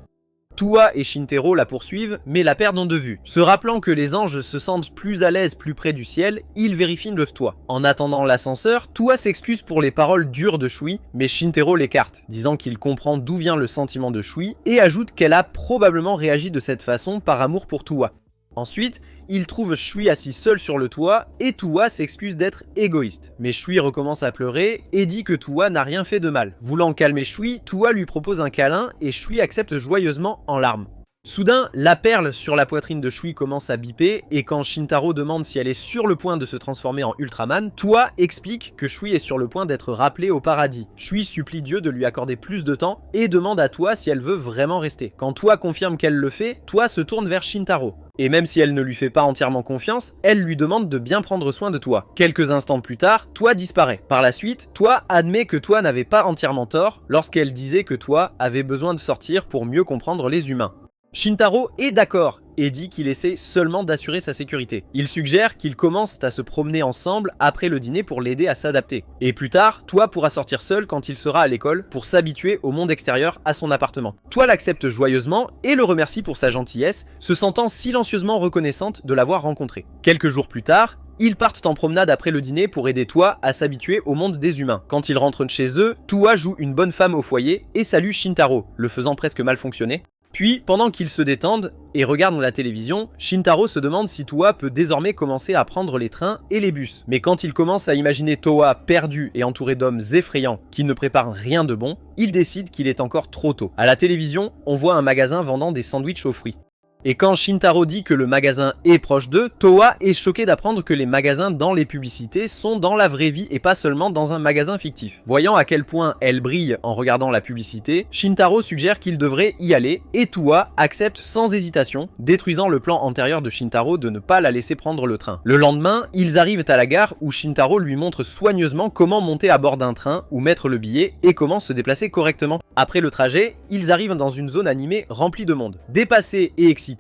Towa et Shintaro la poursuivent, mais la perdent de vue. Se rappelant que les anges se sentent plus à l'aise plus près du ciel, ils vérifient le toit. En attendant l'ascenseur, Towa s'excuse pour les paroles dures de Shui, mais Shintaro l'écarte, disant qu'il comprend d'où vient le sentiment de Shui, et ajoute qu'elle a probablement réagi de cette façon par amour pour Towa. Ensuite, il trouve Shui assis seul sur le toit et Towa s'excuse d'être égoïste. Mais Shui recommence à pleurer et dit que Towa n'a rien fait de mal. Voulant calmer Shui, Towa lui propose un câlin et Shui accepte joyeusement en larmes. Soudain, la perle sur la poitrine de Shui commence à biper et quand Shintaro demande si elle est sur le point de se transformer en Ultraman, Towa explique que Shui est sur le point d'être rappelée au paradis. Shui supplie Dieu de lui accorder plus de temps et demande à Towa si elle veut vraiment rester. Quand Towa confirme qu'elle le fait, Towa se tourne vers Shintaro. Et même si elle ne lui fait pas entièrement confiance, elle lui demande de bien prendre soin de Towa. Quelques instants plus tard, Towa disparaît. Par la suite, Towa admet que Towa n'avait pas entièrement tort lorsqu'elle disait que Towa avait besoin de sortir pour mieux comprendre les humains. Shintaro est d'accord et dit qu'il essaie seulement d'assurer sa sécurité. Il suggère qu'ils commencent à se promener ensemble après le dîner pour l'aider à s'adapter. Et plus tard, Towa pourra sortir seul quand il sera à l'école pour s'habituer au monde extérieur à son appartement. Towa l'accepte joyeusement et le remercie pour sa gentillesse, se sentant silencieusement reconnaissante de l'avoir rencontré. Quelques jours plus tard, ils partent en promenade après le dîner pour aider Towa à s'habituer au monde des humains. Quand ils rentrent chez eux, Towa joue une bonne femme au foyer et salue Shintaro, le faisant presque mal fonctionner. Puis, pendant qu'ils se détendent et regardent la télévision, Shintaro se demande si Towa peut désormais commencer à prendre les trains et les bus. Mais quand il commence à imaginer Towa perdu et entouré d'hommes effrayants qui ne préparent rien de bon, il décide qu'il est encore trop tôt. À la télévision, on voit un magasin vendant des sandwichs aux fruits. Et quand Shintaro dit que le magasin est proche d'eux, Towa est choqué d'apprendre que les magasins dans les publicités sont dans la vraie vie et pas seulement dans un magasin fictif. Voyant à quel point elle brille en regardant la publicité, Shintaro suggère qu'il devrait y aller et Towa accepte sans hésitation, détruisant le plan antérieur de Shintaro de ne pas la laisser prendre le train. Le lendemain, ils arrivent à la gare où Shintaro lui montre soigneusement comment monter à bord d'un train ou mettre le billet et comment se déplacer correctement. Après le trajet, ils arrivent dans une zone animée remplie de monde. Dépassés et excités,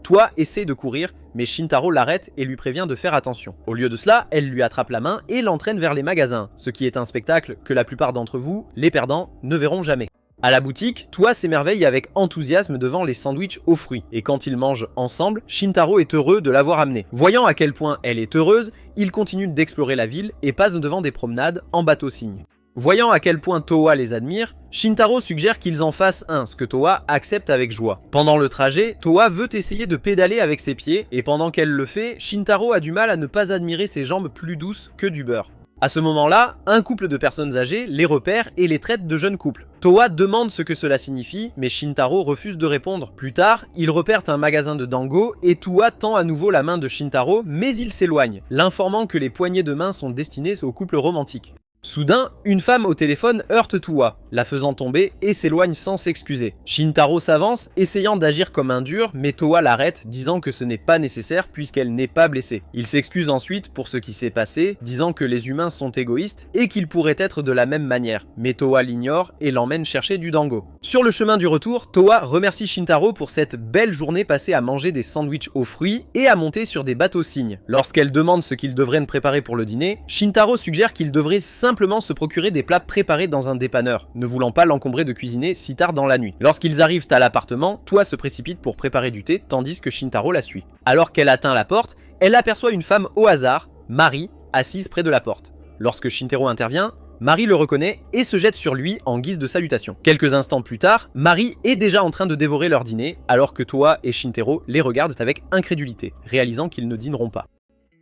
Towa essaie de courir, mais Shintaro l'arrête et lui prévient de faire attention. Au lieu de cela, elle lui attrape la main et l'entraîne vers les magasins, ce qui est un spectacle que la plupart d'entre vous, les perdants, ne verront jamais. À la boutique, Towa s'émerveille avec enthousiasme devant les sandwichs aux fruits, et quand ils mangent ensemble, Shintaro est heureux de l'avoir amené. Voyant à quel point elle est heureuse, il continue d'explorer la ville et passe devant des promenades en bateau-cygne. Voyant à quel point Towa les admire, Shintaro suggère qu'ils en fassent un, ce que Towa accepte avec joie. Pendant le trajet, Towa veut essayer de pédaler avec ses pieds, et pendant qu'elle le fait, Shintaro a du mal à ne pas admirer ses jambes plus douces que du beurre. À ce moment-là, un couple de personnes âgées les repère et les traite de jeunes couples. Towa demande ce que cela signifie, mais Shintaro refuse de répondre. Plus tard, ils repèrent un magasin de dango et Towa tend à nouveau la main de Shintaro, mais il s'éloigne, l'informant que les poignées de main sont destinées au couple romantique. Soudain, une femme au téléphone heurte Towa, la faisant tomber et s'éloigne sans s'excuser. Shintaro s'avance, essayant d'agir comme un dur, mais Towa l'arrête, disant que ce n'est pas nécessaire puisqu'elle n'est pas blessée. Il s'excuse ensuite pour ce qui s'est passé, disant que les humains sont égoïstes et qu'ils pourraient être de la même manière, mais Towa l'ignore et l'emmène chercher du dango. Sur le chemin du retour, Towa remercie Shintaro pour cette belle journée passée à manger des sandwichs aux fruits et à monter sur des bateaux cygnes. Lorsqu'elle demande ce qu'il devrait préparer pour le dîner, Shintaro suggère qu'il devrait simplement se procurer des plats préparés dans un dépanneur, ne voulant pas l'encombrer de cuisiner si tard dans la nuit. Lorsqu'ils arrivent à l'appartement, Towa se précipite pour préparer du thé tandis que Shintaro la suit. Alors qu'elle atteint la porte, elle aperçoit une femme au hasard, Mari, assise près de la porte. Lorsque Shintaro intervient, Mari le reconnaît et se jette sur lui en guise de salutation. Quelques instants plus tard, Mari est déjà en train de dévorer leur dîner, alors que Towa et Shintaro les regardent avec incrédulité, réalisant qu'ils ne dîneront pas.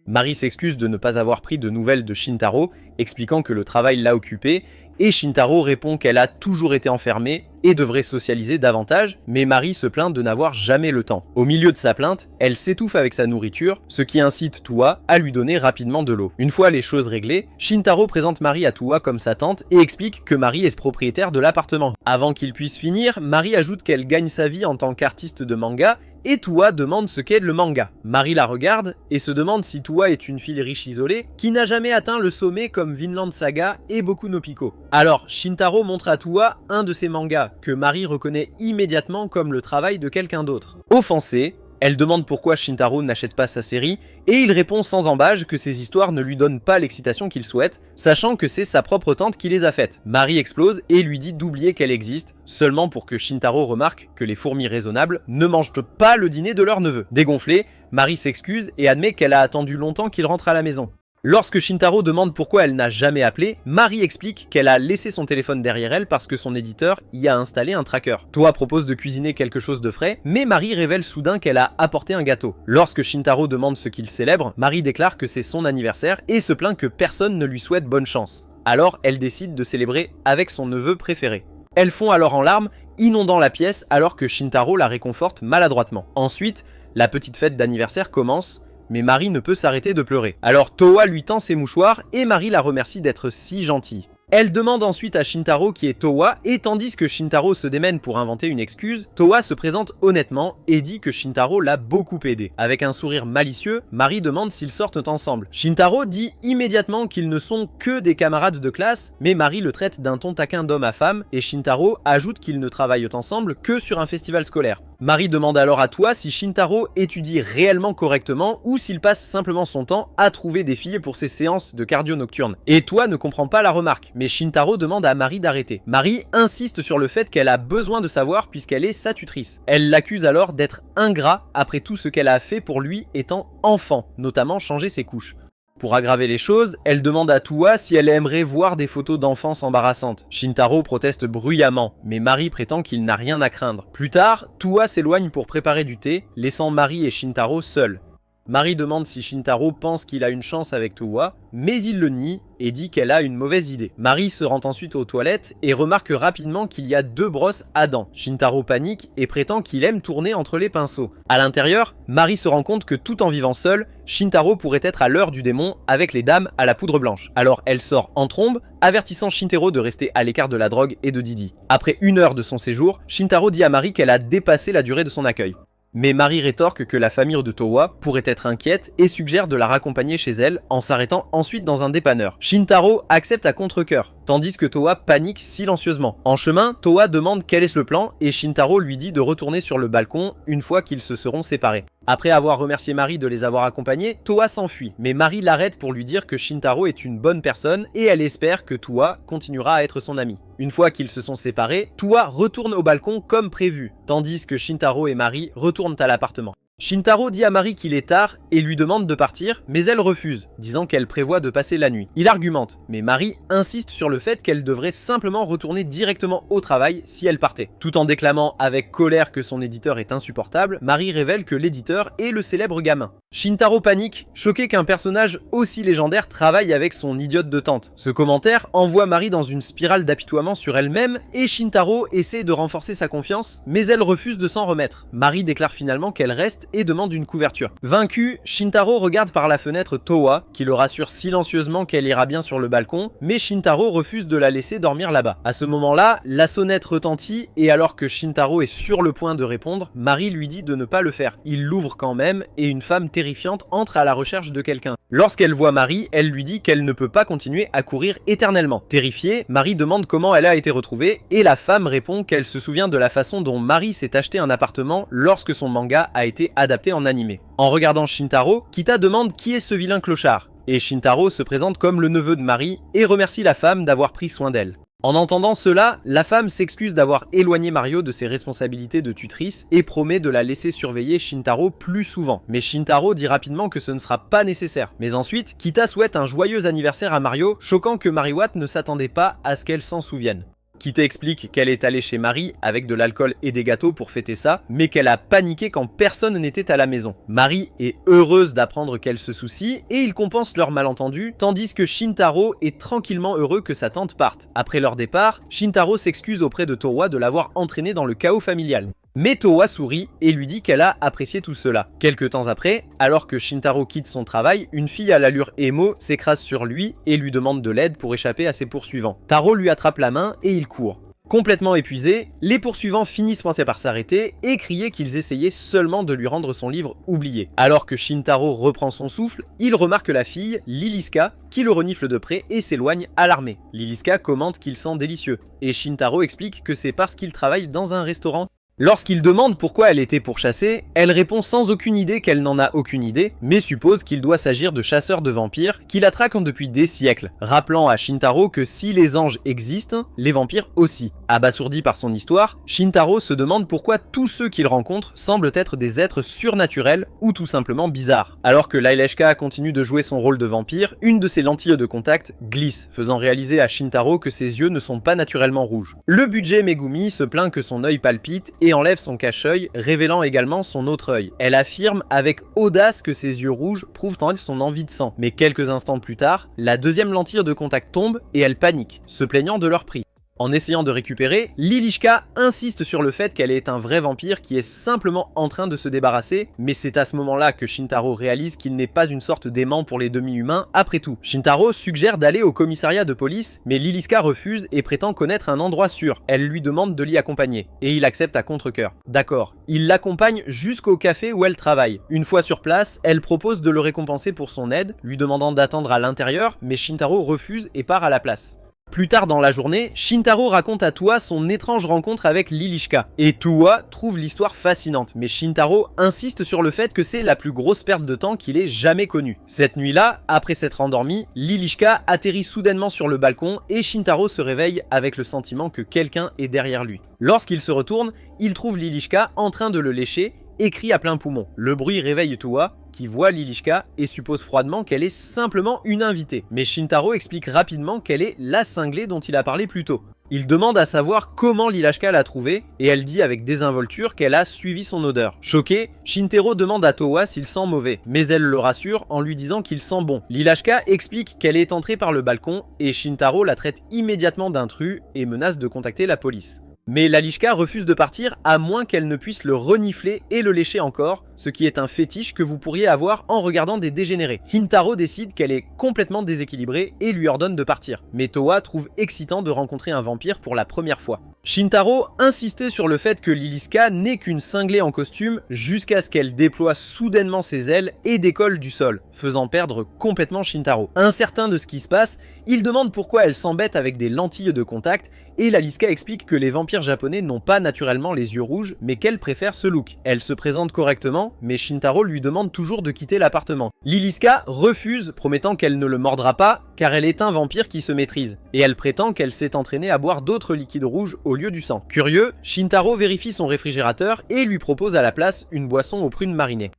Mari s'excuse de ne pas avoir pris de nouvelles de Shintaro, expliquant que le travail l'a occupée, et Shintaro répond qu'elle a toujours été enfermée et devrait socialiser davantage, mais Mari se plaint de n'avoir jamais le temps. Au milieu de sa plainte, elle s'étouffe avec sa nourriture, ce qui incite Towa à lui donner rapidement de l'eau. Une fois les choses réglées, Shintaro présente Mari à Towa comme sa tante et explique que Mari est propriétaire de l'appartement. Avant qu'il puisse finir, Mari ajoute qu'elle gagne sa vie en tant qu'artiste de manga, et Towa demande ce qu'est le manga. Mari la regarde et se demande si Towa est une fille riche isolée qui n'a jamais atteint le sommet comme Vinland Saga et Boku no Pico. Alors, Shintaro montre à Towa un de ses mangas, que Mari reconnaît immédiatement comme le travail de quelqu'un d'autre. Offensée, elle demande pourquoi Shintaro n'achète pas sa série, et il répond sans embâche que ces histoires ne lui donnent pas l'excitation qu'il souhaite, sachant que c'est sa propre tante qui les a faites. Mari explose et lui dit d'oublier qu'elle existe, seulement pour que Shintaro remarque que les fourmis raisonnables ne mangent pas le dîner de leur neveu. Dégonflée, Mari s'excuse et admet qu'elle a attendu longtemps qu'il rentre à la maison. Lorsque Shintaro demande pourquoi elle n'a jamais appelé, Mari explique qu'elle a laissé son téléphone derrière elle parce que son éditeur y a installé un tracker. Towa propose de cuisiner quelque chose de frais, mais Mari révèle soudain qu'elle a apporté un gâteau. Lorsque Shintaro demande ce qu'il célèbre, Mari déclare que c'est son anniversaire et se plaint que personne ne lui souhaite bonne chance. Alors elle décide de célébrer avec son neveu préféré. Elle fond alors en larmes, inondant la pièce alors que Shintaro la réconforte maladroitement. Ensuite, la petite fête d'anniversaire commence, mais Mari ne peut s'arrêter de pleurer. Alors Towa lui tend ses mouchoirs et Mari la remercie d'être si gentille. Elle demande ensuite à Shintaro qui est Towa, et tandis que Shintaro se démène pour inventer une excuse, Towa se présente honnêtement et dit que Shintaro l'a beaucoup aidé. Avec un sourire malicieux, Mari demande s'ils sortent ensemble. Shintaro dit immédiatement qu'ils ne sont que des camarades de classe, mais Mari le traite d'un ton taquin d'homme à femme, et Shintaro ajoute qu'ils ne travaillent ensemble que sur un festival scolaire. Mari demande alors à Towa si Shintaro étudie réellement correctement ou s'il passe simplement son temps à trouver des filles pour ses séances de cardio nocturne. Et Towa ne comprend pas la remarque, mais Shintaro demande à Mari d'arrêter. Mari insiste sur le fait qu'elle a besoin de savoir puisqu'elle est sa tutrice. Elle l'accuse alors d'être ingrat après tout ce qu'elle a fait pour lui étant enfant, notamment changer ses couches. Pour aggraver les choses, elle demande à Towa si elle aimerait voir des photos d'enfance embarrassantes. Shintaro proteste bruyamment, mais Mari prétend qu'il n'a rien à craindre. Plus tard, Towa s'éloigne pour préparer du thé, laissant Mari et Shintaro seuls. Mari demande si Shintaro pense qu'il a une chance avec Towa, mais il le nie et dit qu'elle a une mauvaise idée. Mari se rend ensuite aux toilettes et remarque rapidement qu'il y a 2 brosses à dents. Shintaro panique et prétend qu'il aime tourner entre les pinceaux. À l'intérieur, Mari se rend compte que tout en vivant seul, Shintaro pourrait être à l'heure du démon avec les dames à la poudre blanche. Alors elle sort en trombe, avertissant Shintaro de rester à l'écart de la drogue et de Didi. Après 1 heure de son séjour, Shintaro dit à Mari qu'elle a dépassé la durée de son accueil. Mais Mari rétorque que la famille de Towa pourrait être inquiète et suggère de la raccompagner chez elle en s'arrêtant ensuite dans un dépanneur. Shintaro accepte à contre-cœur, tandis que Towa panique silencieusement. En chemin, Towa demande quel est le plan et Shintaro lui dit de retourner sur le balcon une fois qu'ils se seront séparés. Après avoir remercié Mari de les avoir accompagnés, Towa s'enfuit, mais Mari l'arrête pour lui dire que Shintaro est une bonne personne et elle espère que Towa continuera à être son ami. Une fois qu'ils se sont séparés, Towa retourne au balcon comme prévu, tandis que Shintaro et Mari retournent à l'appartement. Shintaro dit à Mari qu'il est tard et lui demande de partir, mais elle refuse, disant qu'elle prévoit de passer la nuit. Il argumente, mais Mari insiste sur le fait qu'elle devrait simplement retourner directement au travail si elle partait. Tout en déclamant avec colère que son éditeur est insupportable, Mari révèle que l'éditeur est le célèbre gamin. Shintaro panique, choqué qu'un personnage aussi légendaire travaille avec son idiote de tante. Ce commentaire envoie Mari dans une spirale d'apitoiement sur elle-même et Shintaro essaie de renforcer sa confiance, mais elle refuse de s'en remettre. Mari déclare finalement qu'elle reste et demande une couverture. Vaincu, Shintaro regarde par la fenêtre Towa, qui le rassure silencieusement qu'elle ira bien sur le balcon, mais Shintaro refuse de la laisser dormir là-bas. À ce moment-là, la sonnette retentit et alors que Shintaro est sur le point de répondre, Mari lui dit de ne pas le faire. Il l'ouvre quand même et une femme terrifiante entre à la recherche de quelqu'un. Lorsqu'elle voit Mari, elle lui dit qu'elle ne peut pas continuer à courir éternellement. Terrifiée, Mari demande comment elle a été retrouvée et la femme répond qu'elle se souvient de la façon dont Mari s'est acheté un appartement lorsque son manga a été adapté en animé. En regardant Shintaro, Kita demande qui est ce vilain clochard. Et Shintaro se présente comme le neveu de Mari et remercie la femme d'avoir pris soin d'elle. En entendant cela, la femme s'excuse d'avoir éloigné Mario de ses responsabilités de tutrice et promet de la laisser surveiller Shintaro plus souvent. Mais Shintaro dit rapidement que ce ne sera pas nécessaire. Mais ensuite, Kita souhaite un joyeux anniversaire à Mario, choquant que Mariwatt ne s'attendait pas à ce qu'elle s'en souvienne. Kita explique qu'elle est allée chez Mari avec de l'alcool et des gâteaux pour fêter ça, mais qu'elle a paniqué quand personne n'était à la maison. Mari est heureuse d'apprendre qu'elle se soucie et ils compensent leur malentendu, tandis que Shintaro est tranquillement heureux que sa tante parte. Après leur départ, Shintaro s'excuse auprès de Towa de l'avoir entraîné dans le chaos familial. Mais Towa sourit et lui dit qu'elle a apprécié tout cela. Quelque temps après, alors que Shintaro quitte son travail, une fille à l'allure émo s'écrase sur lui et lui demande de l'aide pour échapper à ses poursuivants. Taro lui attrape la main et il court. Complètement épuisés, les poursuivants finissent par s'arrêter et crier qu'ils essayaient seulement de lui rendre son livre oublié. Alors que Shintaro reprend son souffle, il remarque la fille, Liliska, qui le renifle de près et s'éloigne alarmée. Liliska commente qu'il sent délicieux, et Shintaro explique que c'est parce qu'il travaille dans un restaurant. Lorsqu'il demande pourquoi elle était pourchassée, elle répond sans aucune idée qu'elle n'en a aucune idée, mais suppose qu'il doit s'agir de chasseurs de vampires qui la traquent depuis des siècles, rappelant à Shintaro que si les anges existent, les vampires aussi. Abasourdi par son histoire, Shintaro se demande pourquoi tous ceux qu'il rencontre semblent être des êtres surnaturels ou tout simplement bizarres. Alors que Laileshka continue de jouer son rôle de vampire, une de ses lentilles de contact glisse, faisant réaliser à Shintaro que ses yeux ne sont pas naturellement rouges. Le budget Megumi se plaint que son œil palpite et enlève son cache-œil, révélant également son autre œil. Elle affirme avec audace que ses yeux rouges prouvent en elle son envie de sang. Mais quelques instants plus tard, la deuxième lentille de contact tombe et elle panique, se plaignant de leur prix. En essayant de récupérer, Lilishka insiste sur le fait qu'elle est un vrai vampire qui est simplement en train de se débarrasser, mais c'est à ce moment-là que Shintaro réalise qu'il n'est pas une sorte d'aimant pour les demi-humains après tout. Shintaro suggère d'aller au commissariat de police, mais Lilishka refuse et prétend connaître un endroit sûr. Elle lui demande de l'y accompagner, et il accepte à contre-cœur. D'accord. Il l'accompagne jusqu'au café où elle travaille. Une fois sur place, elle propose de le récompenser pour son aide, lui demandant d'attendre à l'intérieur, mais Shintaro refuse et part à la place. Plus tard dans la journée, Shintaro raconte à Towa son étrange rencontre avec Lilishka. Et Towa trouve l'histoire fascinante, mais Shintaro insiste sur le fait que c'est la plus grosse perte de temps qu'il ait jamais connue. Cette nuit-là, après s'être endormi, Lilishka atterrit soudainement sur le balcon et Shintaro se réveille avec le sentiment que quelqu'un est derrière lui. Lorsqu'il se retourne, il trouve Lilishka en train de le lécher et crie à plein poumon. Le bruit réveille Towa, qui voit Lilishka et suppose froidement qu'elle est simplement une invitée. Mais Shintaro explique rapidement qu'elle est la cinglée dont il a parlé plus tôt. Il demande à savoir comment Lilishka l'a trouvée et elle dit avec désinvolture qu'elle a suivi son odeur. Choqué, Shintaro demande à Towa s'il sent mauvais, mais elle le rassure en lui disant qu'il sent bon. Lilishka explique qu'elle est entrée par le balcon et Shintaro la traite immédiatement d'intrus et menace de contacter la police. Mais Lilishka refuse de partir à moins qu'elle ne puisse le renifler et le lécher encore, ce qui est un fétiche que vous pourriez avoir en regardant des dégénérés. Shintaro décide qu'elle est complètement déséquilibrée et lui ordonne de partir. Mais Towa trouve excitant de rencontrer un vampire pour la première fois. Shintaro insistait sur le fait que Lilishka n'est qu'une cinglée en costume jusqu'à ce qu'elle déploie soudainement ses ailes et décolle du sol, faisant perdre complètement Shintaro. Incertain de ce qui se passe, il demande pourquoi elle s'embête avec des lentilles de contact et Lilishka explique que les vampires japonais n'ont pas naturellement les yeux rouges mais qu'elle préfère ce look. Elle se présente correctement appartement, mais Shintaro lui demande toujours de quitter l'appartement. Liliska refuse, promettant qu'elle ne le mordra pas, car elle est un vampire qui se maîtrise, et elle prétend qu'elle s'est entraînée à boire d'autres liquides rouges au lieu du sang. Curieux, Shintaro vérifie son réfrigérateur et lui propose à la place une boisson aux prunes marinées.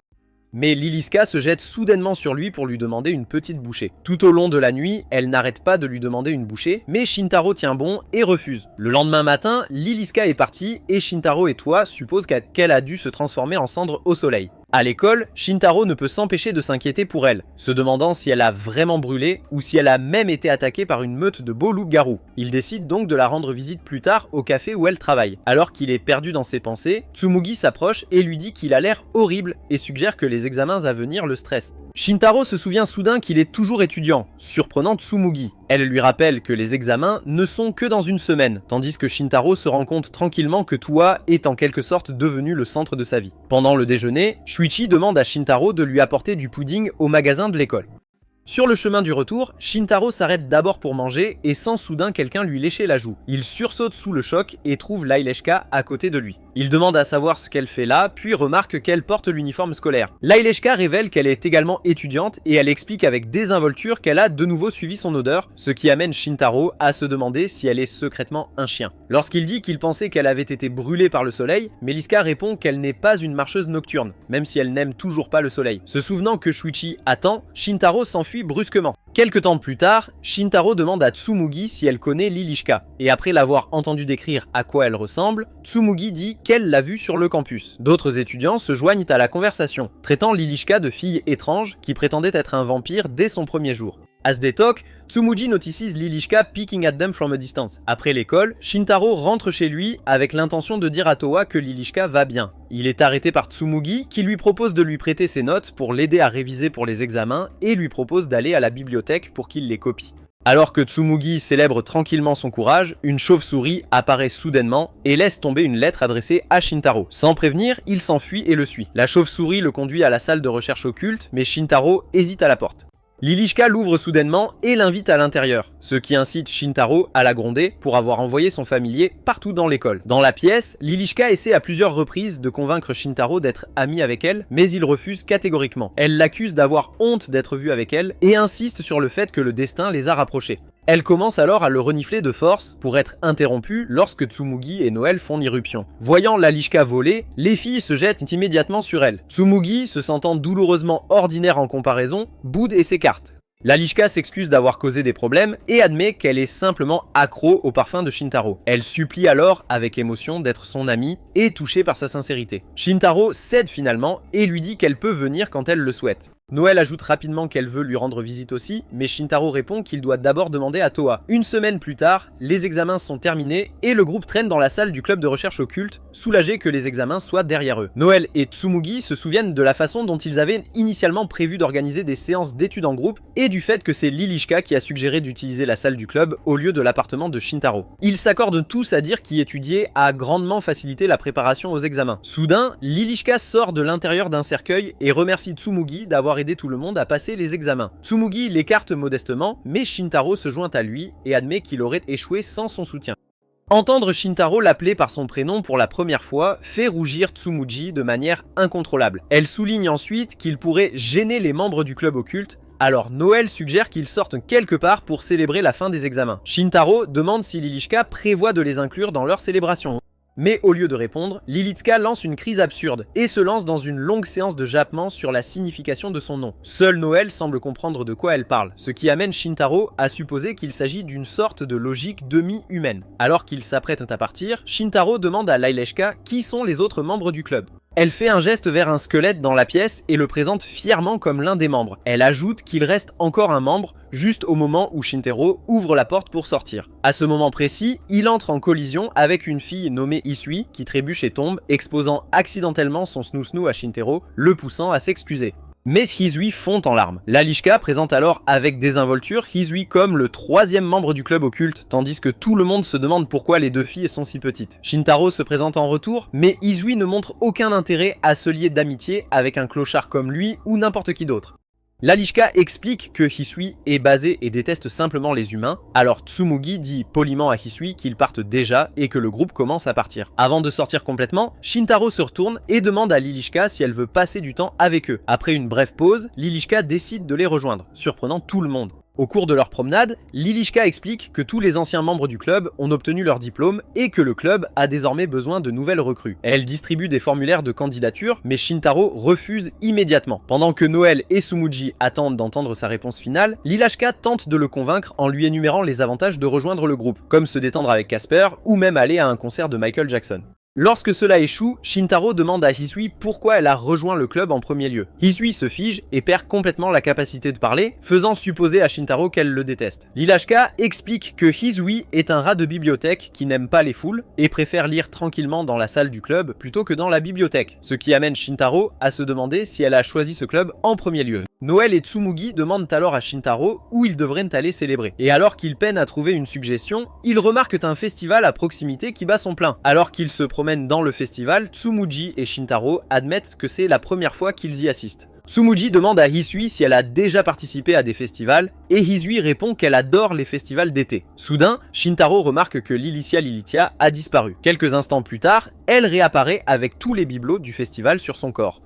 Mais Liliska se jette soudainement sur lui pour lui demander une petite bouchée. Tout au long de la nuit, elle n'arrête pas de lui demander une bouchée, mais Shintaro tient bon et refuse. Le lendemain matin, Liliska est partie et Shintaro et Toa supposent qu'elle a dû se transformer en cendre au soleil. À l'école, Shintaro ne peut s'empêcher de s'inquiéter pour elle, se demandant si elle a vraiment brûlé ou si elle a même été attaquée par une meute de beaux loups-garous. Il décide donc de la rendre visite plus tard au café où elle travaille. Alors qu'il est perdu dans ses pensées, Tsumugi s'approche et lui dit qu'il a l'air horrible et suggère que les examens à venir le stressent. Shintaro se souvient soudain qu'il est toujours étudiant, surprenant Tsumugi. Elle lui rappelle que les examens ne sont que dans une semaine, tandis que Shintaro se rend compte tranquillement que Toa est en quelque sorte devenu le centre de sa vie. Pendant le déjeuner, Shuichi demande à Shintaro de lui apporter du pudding au magasin de l'école. Sur le chemin du retour, Shintaro s'arrête d'abord pour manger et sent soudain quelqu'un lui lécher la joue. Il sursaute sous le choc et trouve Laileshka à côté de lui. Il demande à savoir ce qu'elle fait là, puis remarque qu'elle porte l'uniforme scolaire. Laileshka révèle qu'elle est également étudiante et elle explique avec désinvolture qu'elle a de nouveau suivi son odeur, ce qui amène Shintaro à se demander si elle est secrètement un chien. Lorsqu'il dit qu'il pensait qu'elle avait été brûlée par le soleil, Meliska répond qu'elle n'est pas une marcheuse nocturne, même si elle n'aime toujours pas le soleil. Se souvenant que Shuichi attend, Shintaro s'enfuit brusquement. Quelque temps plus tard, Shintaro demande à Tsumugi si elle connaît Lilishka, et après l'avoir entendu décrire à quoi elle ressemble, Tsumugi dit qu'elle l'a vue sur le campus. D'autres étudiants se joignent à la conversation, traitant Lilishka de fille étrange qui prétendait être un vampire dès son premier jour. As they talk, Tsumugi notices Lilishka peeking at them from a distance. Après l'école, Shintaro rentre chez lui avec l'intention de dire à Toa que Lilishka va bien. Il est arrêté par Tsumugi qui lui propose de lui prêter ses notes pour l'aider à réviser pour les examens et lui propose d'aller à la bibliothèque pour qu'il les copie. Alors que Tsumugi célèbre tranquillement son courage, une chauve-souris apparaît soudainement et laisse tomber une lettre adressée à Shintaro. Sans prévenir, il s'enfuit et le suit. La chauve-souris le conduit à la salle de recherche occulte, mais Shintaro hésite à la porte. Lilishka l'ouvre soudainement et l'invite à l'intérieur, ce qui incite Shintaro à la gronder pour avoir envoyé son familier partout dans l'école. Dans la pièce, Lilishka essaie à plusieurs reprises de convaincre Shintaro d'être ami avec elle, mais il refuse catégoriquement. Elle l'accuse d'avoir honte d'être vue avec elle et insiste sur le fait que le destin les a rapprochés. Elle commence alors à le renifler de force pour être interrompue lorsque Tsumugi et Noël font irruption. Voyant Lilishka voler, les filles se jettent immédiatement sur elle. Tsumugi, se sentant douloureusement ordinaire en comparaison, boude et s'écarte. Lilishka s'excuse d'avoir causé des problèmes et admet qu'elle est simplement accro au parfum de Shintaro. Elle supplie alors avec émotion d'être son amie et touchée par sa sincérité. Shintaro cède finalement et lui dit qu'elle peut venir quand elle le souhaite. Noël ajoute rapidement qu'elle veut lui rendre visite aussi, mais Shintaro répond qu'il doit d'abord demander à Toa. Une semaine plus tard, les examens sont terminés et le groupe traîne dans la salle du club de recherche occulte, soulagé que les examens soient derrière eux. Noël et Tsumugi se souviennent de la façon dont ils avaient initialement prévu d'organiser des séances d'études en groupe et du fait que c'est Lilishka qui a suggéré d'utiliser la salle du club au lieu de l'appartement de Shintaro. Ils s'accordent tous à dire qu'étudier a grandement facilité la préparation aux examens. Soudain, Lilishka sort de l'intérieur d'un cercueil et remercie Tsumugi d'avoir aider tout le monde à passer les examens. Tsumugi l'écarte modestement, mais Shintaro se joint à lui et admet qu'il aurait échoué sans son soutien. Entendre Shintaro l'appeler par son prénom pour la première fois fait rougir Tsumugi de manière incontrôlable. Elle souligne ensuite qu'il pourrait gêner les membres du club occulte, alors Noël suggère qu'ils sortent quelque part pour célébrer la fin des examens. Shintaro demande si Lilishka prévoit de les inclure dans leur célébration. Mais au lieu de répondre, Lilishka lance une crise absurde et se lance dans une longue séance de jappement sur la signification de son nom. Seul Noël semble comprendre de quoi elle parle, ce qui amène Shintaro à supposer qu'il s'agit d'une sorte de logique demi-humaine. Alors qu'ils s'apprêtent à partir, Shintaro demande à Laileshka qui sont les autres membres du club. Elle fait un geste vers un squelette dans la pièce et le présente fièrement comme l'un des membres. Elle ajoute qu'il reste encore un membre, juste au moment où Shintaro ouvre la porte pour sortir. À ce moment précis, il entre en collision avec une fille nommée Isui qui trébuche et tombe, exposant accidentellement son snoo-snoo à Shintaro, le poussant à s'excuser. Mais Hisui fond en larmes. Lilishka présente alors avec désinvolture Hisui comme le troisième membre du club occulte, tandis que tout le monde se demande pourquoi les deux filles sont si petites. Shintaro se présente en retour, mais Hisui ne montre aucun intérêt à se lier d'amitié avec un clochard comme lui ou n'importe qui d'autre. L'Alishka explique que Hisui est basé et déteste simplement les humains, alors Tsumugi dit poliment à Hisui qu'ils partent déjà et que le groupe commence à partir. Avant de sortir complètement, Shintaro se retourne et demande à Lilishka si elle veut passer du temps avec eux. Après une brève pause, Lilishka décide de les rejoindre, surprenant tout le monde. Au cours de leur promenade, Lilishka explique que tous les anciens membres du club ont obtenu leur diplôme et que le club a désormais besoin de nouvelles recrues. Elle distribue des formulaires de candidature, mais Shintaro refuse immédiatement. Pendant que Noël et Tsumugi attendent d'entendre sa réponse finale, Lilishka tente de le convaincre en lui énumérant les avantages de rejoindre le groupe, comme se détendre avec Casper ou même aller à un concert de Michael Jackson. Lorsque cela échoue, Shintaro demande à Hisui pourquoi elle a rejoint le club en premier lieu. Hisui se fige et perd complètement la capacité de parler, faisant supposer à Shintaro qu'elle le déteste. Lilashka explique que Hisui est un rat de bibliothèque qui n'aime pas les foules et préfère lire tranquillement dans la salle du club plutôt que dans la bibliothèque, ce qui amène Shintaro à se demander si elle a choisi ce club en premier lieu. Noël et Tsumugi demandent alors à Shintaro où ils devraient aller célébrer. Et alors qu'il peine à trouver une suggestion, il remarque un festival à proximité qui bat son plein. Alors qu'ils se promènent dans le festival, Tsumugi et Shintaro admettent que c'est la première fois qu'ils y assistent. Tsumugi demande à Hisui si elle a déjà participé à des festivals, et Hisui répond qu'elle adore les festivals d'été. Soudain, Shintaro remarque que Lilithia a disparu. Quelques instants plus tard, elle réapparaît avec tous les bibelots du festival sur son corps.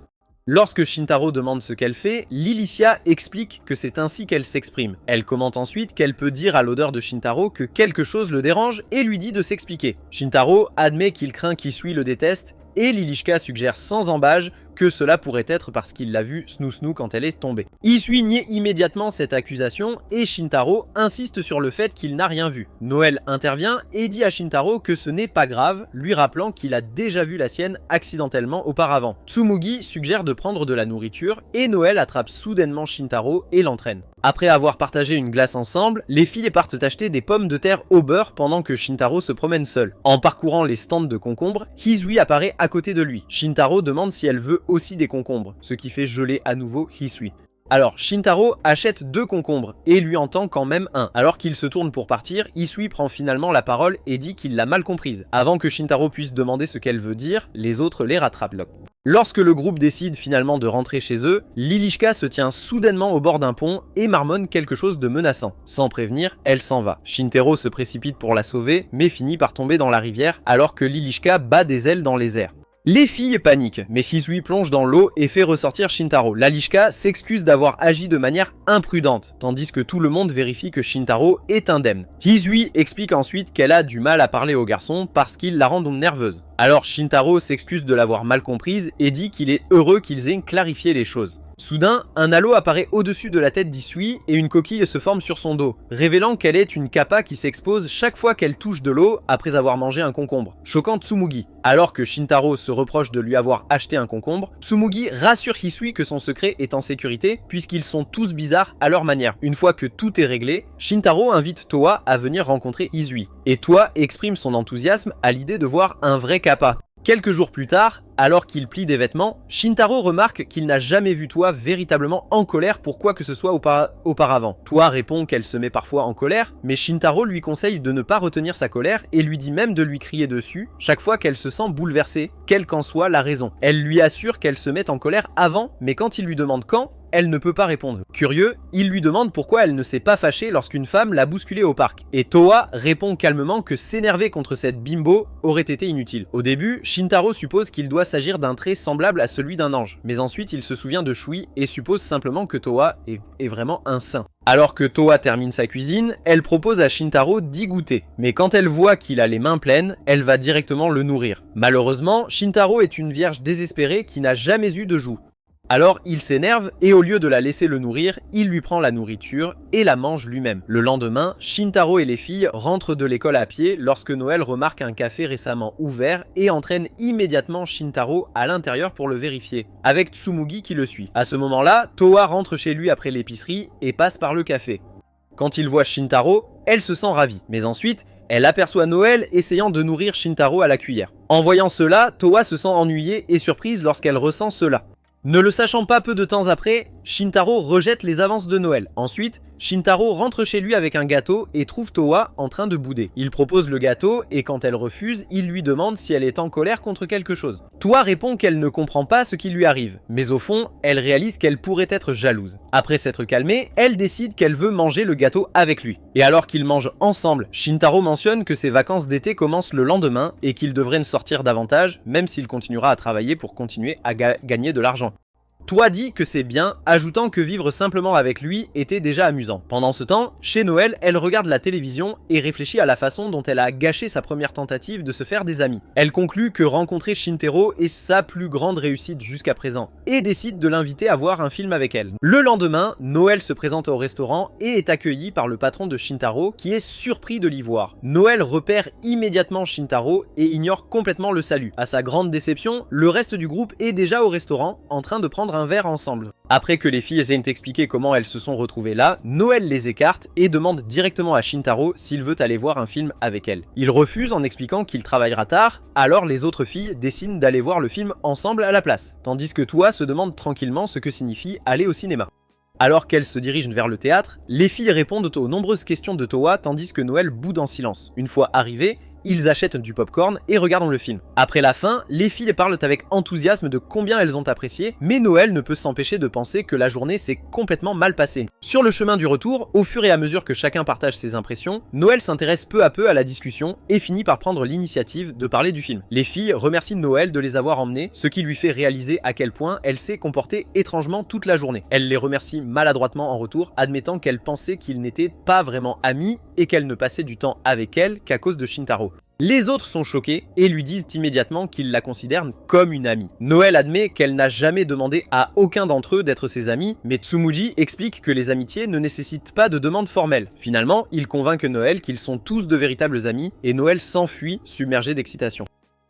Lorsque Shintaro demande ce qu'elle fait, Lilithia explique que c'est ainsi qu'elle s'exprime. Elle commente ensuite qu'elle peut dire à l'odeur de Shintaro que quelque chose le dérange et lui dit de s'expliquer. Shintaro admet qu'il craint qu'Hisui le déteste et Lilishka suggère sans embâge que cela pourrait être parce qu'il l'a vu snou quand elle est tombée. Hisui nie immédiatement cette accusation et Shintaro insiste sur le fait qu'il n'a rien vu. Noël intervient et dit à Shintaro que ce n'est pas grave, lui rappelant qu'il a déjà vu la sienne accidentellement auparavant. Tsumugi suggère de prendre de la nourriture et Noël attrape soudainement Shintaro et l'entraîne. Après avoir partagé une glace ensemble, les filles partent acheter des pommes de terre au beurre pendant que Shintaro se promène seul. En parcourant les stands de concombres, Hisui apparaît à côté de lui. Shintaro demande si elle veut aussi des concombres, ce qui fait geler à nouveau Hisui. Alors, Shintaro achète 2 concombres et lui en tend quand même un. Alors qu'il se tourne pour partir, Hisui prend finalement la parole et dit qu'il l'a mal comprise. Avant que Shintaro puisse demander ce qu'elle veut dire, les autres les rattrapent. Lorsque le groupe décide finalement de rentrer chez eux, Lilishka se tient soudainement au bord d'un pont et marmonne quelque chose de menaçant. Sans prévenir, elle s'en va. Shintaro se précipite pour la sauver, mais finit par tomber dans la rivière alors que Lilishka bat des ailes dans les airs. Les filles paniquent, mais Hisui plonge dans l'eau et fait ressortir Shintaro. Lilishka s'excuse d'avoir agi de manière imprudente, tandis que tout le monde vérifie que Shintaro est indemne. Hisui explique ensuite qu'elle a du mal à parler aux garçons parce qu'ils la rendent nerveuse. Alors Shintaro s'excuse de l'avoir mal comprise et dit qu'il est heureux qu'ils aient clarifié les choses. Soudain, un halo apparaît au-dessus de la tête d'Hisui et une coquille se forme sur son dos, révélant qu'elle est une kappa qui s'expose chaque fois qu'elle touche de l'eau après avoir mangé un concombre, choquant Tsumugi. Alors que Shintaro se reproche de lui avoir acheté un concombre, Tsumugi rassure Hisui que son secret est en sécurité puisqu'ils sont tous bizarres à leur manière. Une fois que tout est réglé, Shintaro invite Towa à venir rencontrer Hisui, et Towa exprime son enthousiasme à l'idée de voir un vrai kappa. Quelques jours plus tard, alors qu'il plie des vêtements, Shintaro remarque qu'il n'a jamais vu Towa véritablement en colère pour quoi que ce soit auparavant. Towa répond qu'elle se met parfois en colère, mais Shintaro lui conseille de ne pas retenir sa colère et lui dit même de lui crier dessus chaque fois qu'elle se sent bouleversée, quelle qu'en soit la raison. Elle lui assure qu'elle se met en colère avant, mais quand il lui demande quand, elle ne peut pas répondre. Curieux, il lui demande pourquoi elle ne s'est pas fâchée lorsqu'une femme l'a bousculée au parc. Et Towa répond calmement que s'énerver contre cette bimbo aurait été inutile. Au début, Shintaro suppose qu'il doit s'agir d'un trait semblable à celui d'un ange, mais ensuite il se souvient de Shui et suppose simplement que Towa est vraiment un saint. Alors que Towa termine sa cuisine, elle propose à Shintaro d'y goûter. Mais quand elle voit qu'il a les mains pleines, elle va directement le nourrir. Malheureusement, Shintaro est une vierge désespérée qui n'a jamais eu de joug. Alors il s'énerve et au lieu de la laisser le nourrir, il lui prend la nourriture et la mange lui-même. Le lendemain, Shintaro et les filles rentrent de l'école à pied lorsque Noël remarque un café récemment ouvert et entraîne immédiatement Shintaro à l'intérieur pour le vérifier, avec Tsumugi qui le suit. À ce moment-là, Towa rentre chez lui après l'épicerie et passe par le café. Quand il voit Shintaro, elle se sent ravie, mais ensuite, elle aperçoit Noël essayant de nourrir Shintaro à la cuillère. En voyant cela, Towa se sent ennuyée et surprise lorsqu'elle ressent cela. Ne le sachant pas peu de temps après, Shintaro rejette les avances de Noël. Ensuite, Shintaro rentre chez lui avec un gâteau et trouve Towa en train de bouder. Il propose le gâteau et quand elle refuse, il lui demande si elle est en colère contre quelque chose. Towa répond qu'elle ne comprend pas ce qui lui arrive, mais au fond, elle réalise qu'elle pourrait être jalouse. Après s'être calmée, elle décide qu'elle veut manger le gâteau avec lui. Et alors qu'ils mangent ensemble, Shintaro mentionne que ses vacances d'été commencent le lendemain et qu'il devrait ne sortir davantage, même s'il continuera à travailler pour continuer à gagner de l'argent. Towa dit que c'est bien, ajoutant que vivre simplement avec lui était déjà amusant. Pendant ce temps, chez Noël, elle regarde la télévision et réfléchit à la façon dont elle a gâché sa première tentative de se faire des amis. Elle conclut que rencontrer Shintaro est sa plus grande réussite jusqu'à présent, et décide de l'inviter à voir un film avec elle. Le lendemain, Noël se présente au restaurant et est accueilli par le patron de Shintaro, qui est surpris de l'y voir. Noël repère immédiatement Shintaro et ignore complètement le salut. À sa grande déception, le reste du groupe est déjà au restaurant, en train de prendre un verre ensemble. Après que les filles aient expliqué comment elles se sont retrouvées là, Noël les écarte et demande directement à Shintaro s'il veut aller voir un film avec elle. Il refuse en expliquant qu'il travaillera tard, alors les autres filles décident d'aller voir le film ensemble à la place, tandis que Towa se demande tranquillement ce que signifie aller au cinéma. Alors qu'elles se dirigent vers le théâtre, les filles répondent aux nombreuses questions de Towa tandis que Noël boude en silence. Une fois arrivés, ils achètent du popcorn et regardent le film. Après la fin, les filles parlent avec enthousiasme de combien elles ont apprécié, mais Noël ne peut s'empêcher de penser que la journée s'est complètement mal passée. Sur le chemin du retour, au fur et à mesure que chacun partage ses impressions, Noël s'intéresse peu à peu à la discussion et finit par prendre l'initiative de parler du film. Les filles remercient Noël de les avoir emmenés, ce qui lui fait réaliser à quel point elle s'est comportée étrangement toute la journée. Elle les remercie maladroitement en retour, admettant qu'elle pensait qu'ils n'étaient pas vraiment amis et qu'elle ne passait du temps avec elle qu'à cause de Shintaro. Les autres sont choqués et lui disent immédiatement qu'ils la considèrent comme une amie. Noël admet qu'elle n'a jamais demandé à aucun d'entre eux d'être ses amis, mais Tsumuji explique que les amitiés ne nécessitent pas de demande formelle. Finalement, il convainc Noël qu'ils sont tous de véritables amis et Noël s'enfuit submergé d'excitation.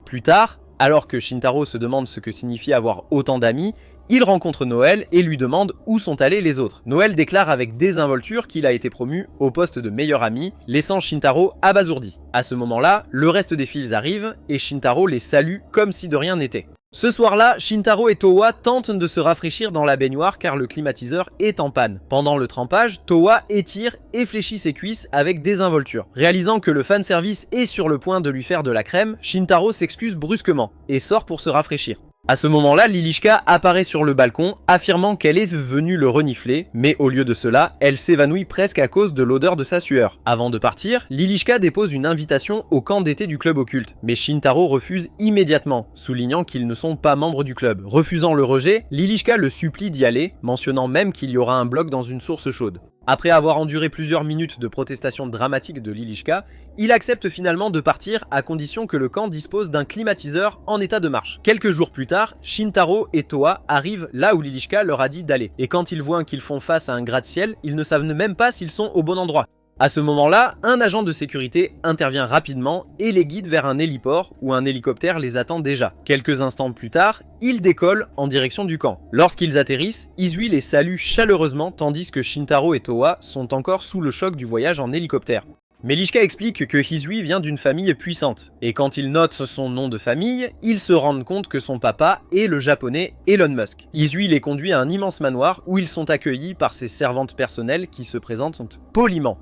Plus tard, alors que Shintaro se demande ce que signifie avoir autant d'amis, il rencontre Noël et lui demande où sont allés les autres. Noël déclare avec désinvolture qu'il a été promu au poste de meilleur ami, laissant Shintaro abasourdi. À ce moment-là, le reste des filles arrivent et Shintaro les salue comme si de rien n'était. Ce soir-là, Shintaro et Towa tentent de se rafraîchir dans la baignoire car le climatiseur est en panne. Pendant le trempage, Towa étire et fléchit ses cuisses avec désinvolture. Réalisant que le fanservice est sur le point de lui faire de la crème, Shintaro s'excuse brusquement et sort pour se rafraîchir. À ce moment-là, Lilishka apparaît sur le balcon, affirmant qu'elle est venue le renifler, mais au lieu de cela, elle s'évanouit presque à cause de l'odeur de sa sueur. Avant de partir, Lilishka dépose une invitation au camp d'été du club occulte, mais Shintaro refuse immédiatement, soulignant qu'ils ne sont pas membres du club. Refusant le rejet, Lilishka le supplie d'y aller, mentionnant même qu'il y aura un bloc dans une source chaude. Après avoir enduré plusieurs minutes de protestation dramatique de Lilishka, il accepte finalement de partir à condition que le camp dispose d'un climatiseur en état de marche. Quelques jours plus tard, Shintaro et Towa arrivent là où Lilishka leur a dit d'aller. Et quand ils voient qu'ils font face à un gratte-ciel, ils ne savent même pas s'ils sont au bon endroit. À ce moment-là, un agent de sécurité intervient rapidement et les guide vers un héliport où un hélicoptère les attend déjà. Quelques instants plus tard, ils décollent en direction du camp. Lorsqu'ils atterrissent, Izui les salue chaleureusement tandis que Shintaro et Towa sont encore sous le choc du voyage en hélicoptère. Mais Lishka explique que Izui vient d'une famille puissante, et quand il note son nom de famille, ils se rendent compte que son papa est le japonais Elon Musk. Izui les conduit à un immense manoir où ils sont accueillis par ses servantes personnelles qui se présentent poliment.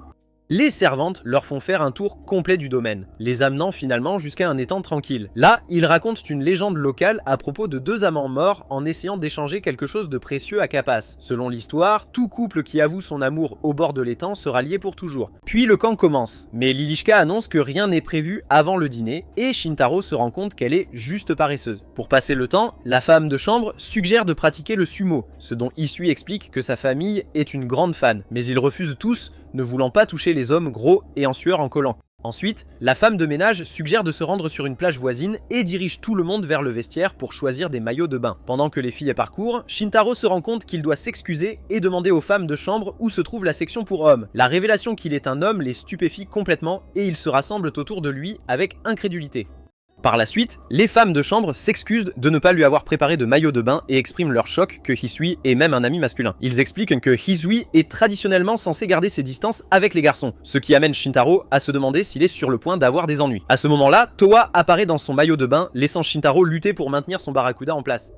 Les servantes leur font faire un tour complet du domaine, les amenant finalement jusqu'à un étang tranquille. Là, ils racontent une légende locale à propos de deux amants morts en essayant d'échanger quelque chose de précieux à Capas. Selon l'histoire, tout couple qui avoue son amour au bord de l'étang sera lié pour toujours. Puis le camp commence, mais Lilishka annonce que rien n'est prévu avant le dîner et Shintaro se rend compte qu'elle est juste paresseuse. Pour passer le temps, la femme de chambre suggère de pratiquer le sumo, ce dont Isui explique que sa famille est une grande fan, mais ils refusent tous, ne voulant pas toucher les hommes gros et en sueur en collant. Ensuite, la femme de ménage suggère de se rendre sur une plage voisine et dirige tout le monde vers le vestiaire pour choisir des maillots de bain. Pendant que les filles parcourent, Shintaro se rend compte qu'il doit s'excuser et demander aux femmes de chambre où se trouve la section pour hommes. La révélation qu'il est un homme les stupéfie complètement et ils se rassemblent autour de lui avec incrédulité. Par la suite, les femmes de chambre s'excusent de ne pas lui avoir préparé de maillot de bain et expriment leur choc que Hisui est même un ami masculin. Ils expliquent que Hisui est traditionnellement censé garder ses distances avec les garçons, ce qui amène Shintaro à se demander s'il est sur le point d'avoir des ennuis. À ce moment-là, Towa apparaît dans son maillot de bain, laissant Shintaro lutter pour maintenir son barracuda en place.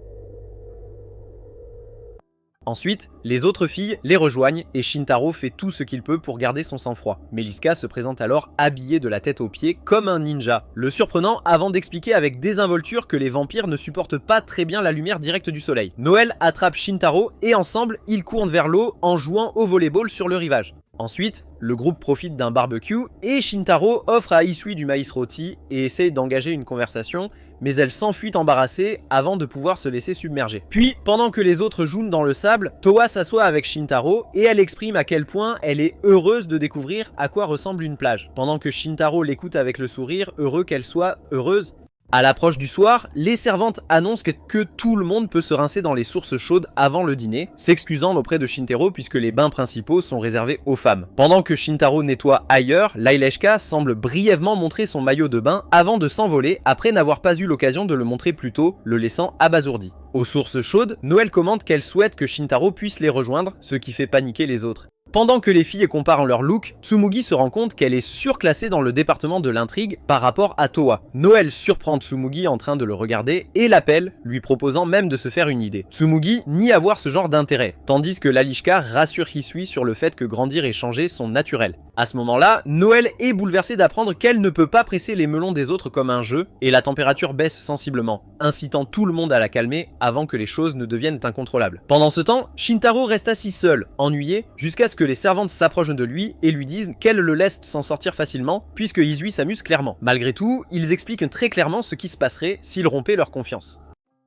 Ensuite, les autres filles les rejoignent et Shintaro fait tout ce qu'il peut pour garder son sang-froid. Meliska se présente alors habillée de la tête aux pieds comme un ninja, le surprenant avant d'expliquer avec désinvolture que les vampires ne supportent pas très bien la lumière directe du soleil. Noël attrape Shintaro et ensemble, ils courent vers l'eau en jouant au volleyball sur le rivage. Ensuite, le groupe profite d'un barbecue et Shintaro offre à Hisui du maïs rôti et essaye d'engager une conversation, mais elle s'enfuit embarrassée avant de pouvoir se laisser submerger. Puis, pendant que les autres jouent dans le sable, Towa s'assoit avec Shintaro et elle exprime à quel point elle est heureuse de découvrir à quoi ressemble une plage. Pendant que Shintaro l'écoute avec le sourire, heureux qu'elle soit heureuse. À l'approche du soir, les servantes annoncent que tout le monde peut se rincer dans les sources chaudes avant le dîner, s'excusant auprès de Shintaro puisque les bains principaux sont réservés aux femmes. Pendant que Shintaro nettoie ailleurs, Laileshka semble brièvement montrer son maillot de bain avant de s'envoler après n'avoir pas eu l'occasion de le montrer plus tôt, le laissant abasourdi. Aux sources chaudes, Noël commente qu'elle souhaite que Shintaro puisse les rejoindre, ce qui fait paniquer les autres. Pendant que les filles comparent leur look, Tsumugi se rend compte qu'elle est surclassée dans le département de l'intrigue par rapport à Towa. Noël surprend Tsumugi en train de le regarder et l'appelle, lui proposant même de se faire une idée. Tsumugi nie avoir ce genre d'intérêt, tandis que Lalishka rassure Hisui sur le fait que grandir et changer sont naturels. À ce moment-là, Noël est bouleversée d'apprendre qu'elle ne peut pas presser les melons des autres comme un jeu, et la température baisse sensiblement, incitant tout le monde à la calmer avant que les choses ne deviennent incontrôlables. Pendant ce temps, Shintaro reste assis seul, ennuyé, jusqu'à ce que les servantes s'approchent de lui et lui disent qu'elles le laissent s'en sortir facilement, puisque Hisui s'amuse clairement. Malgré tout, ils expliquent très clairement ce qui se passerait s'ils rompaient leur confiance.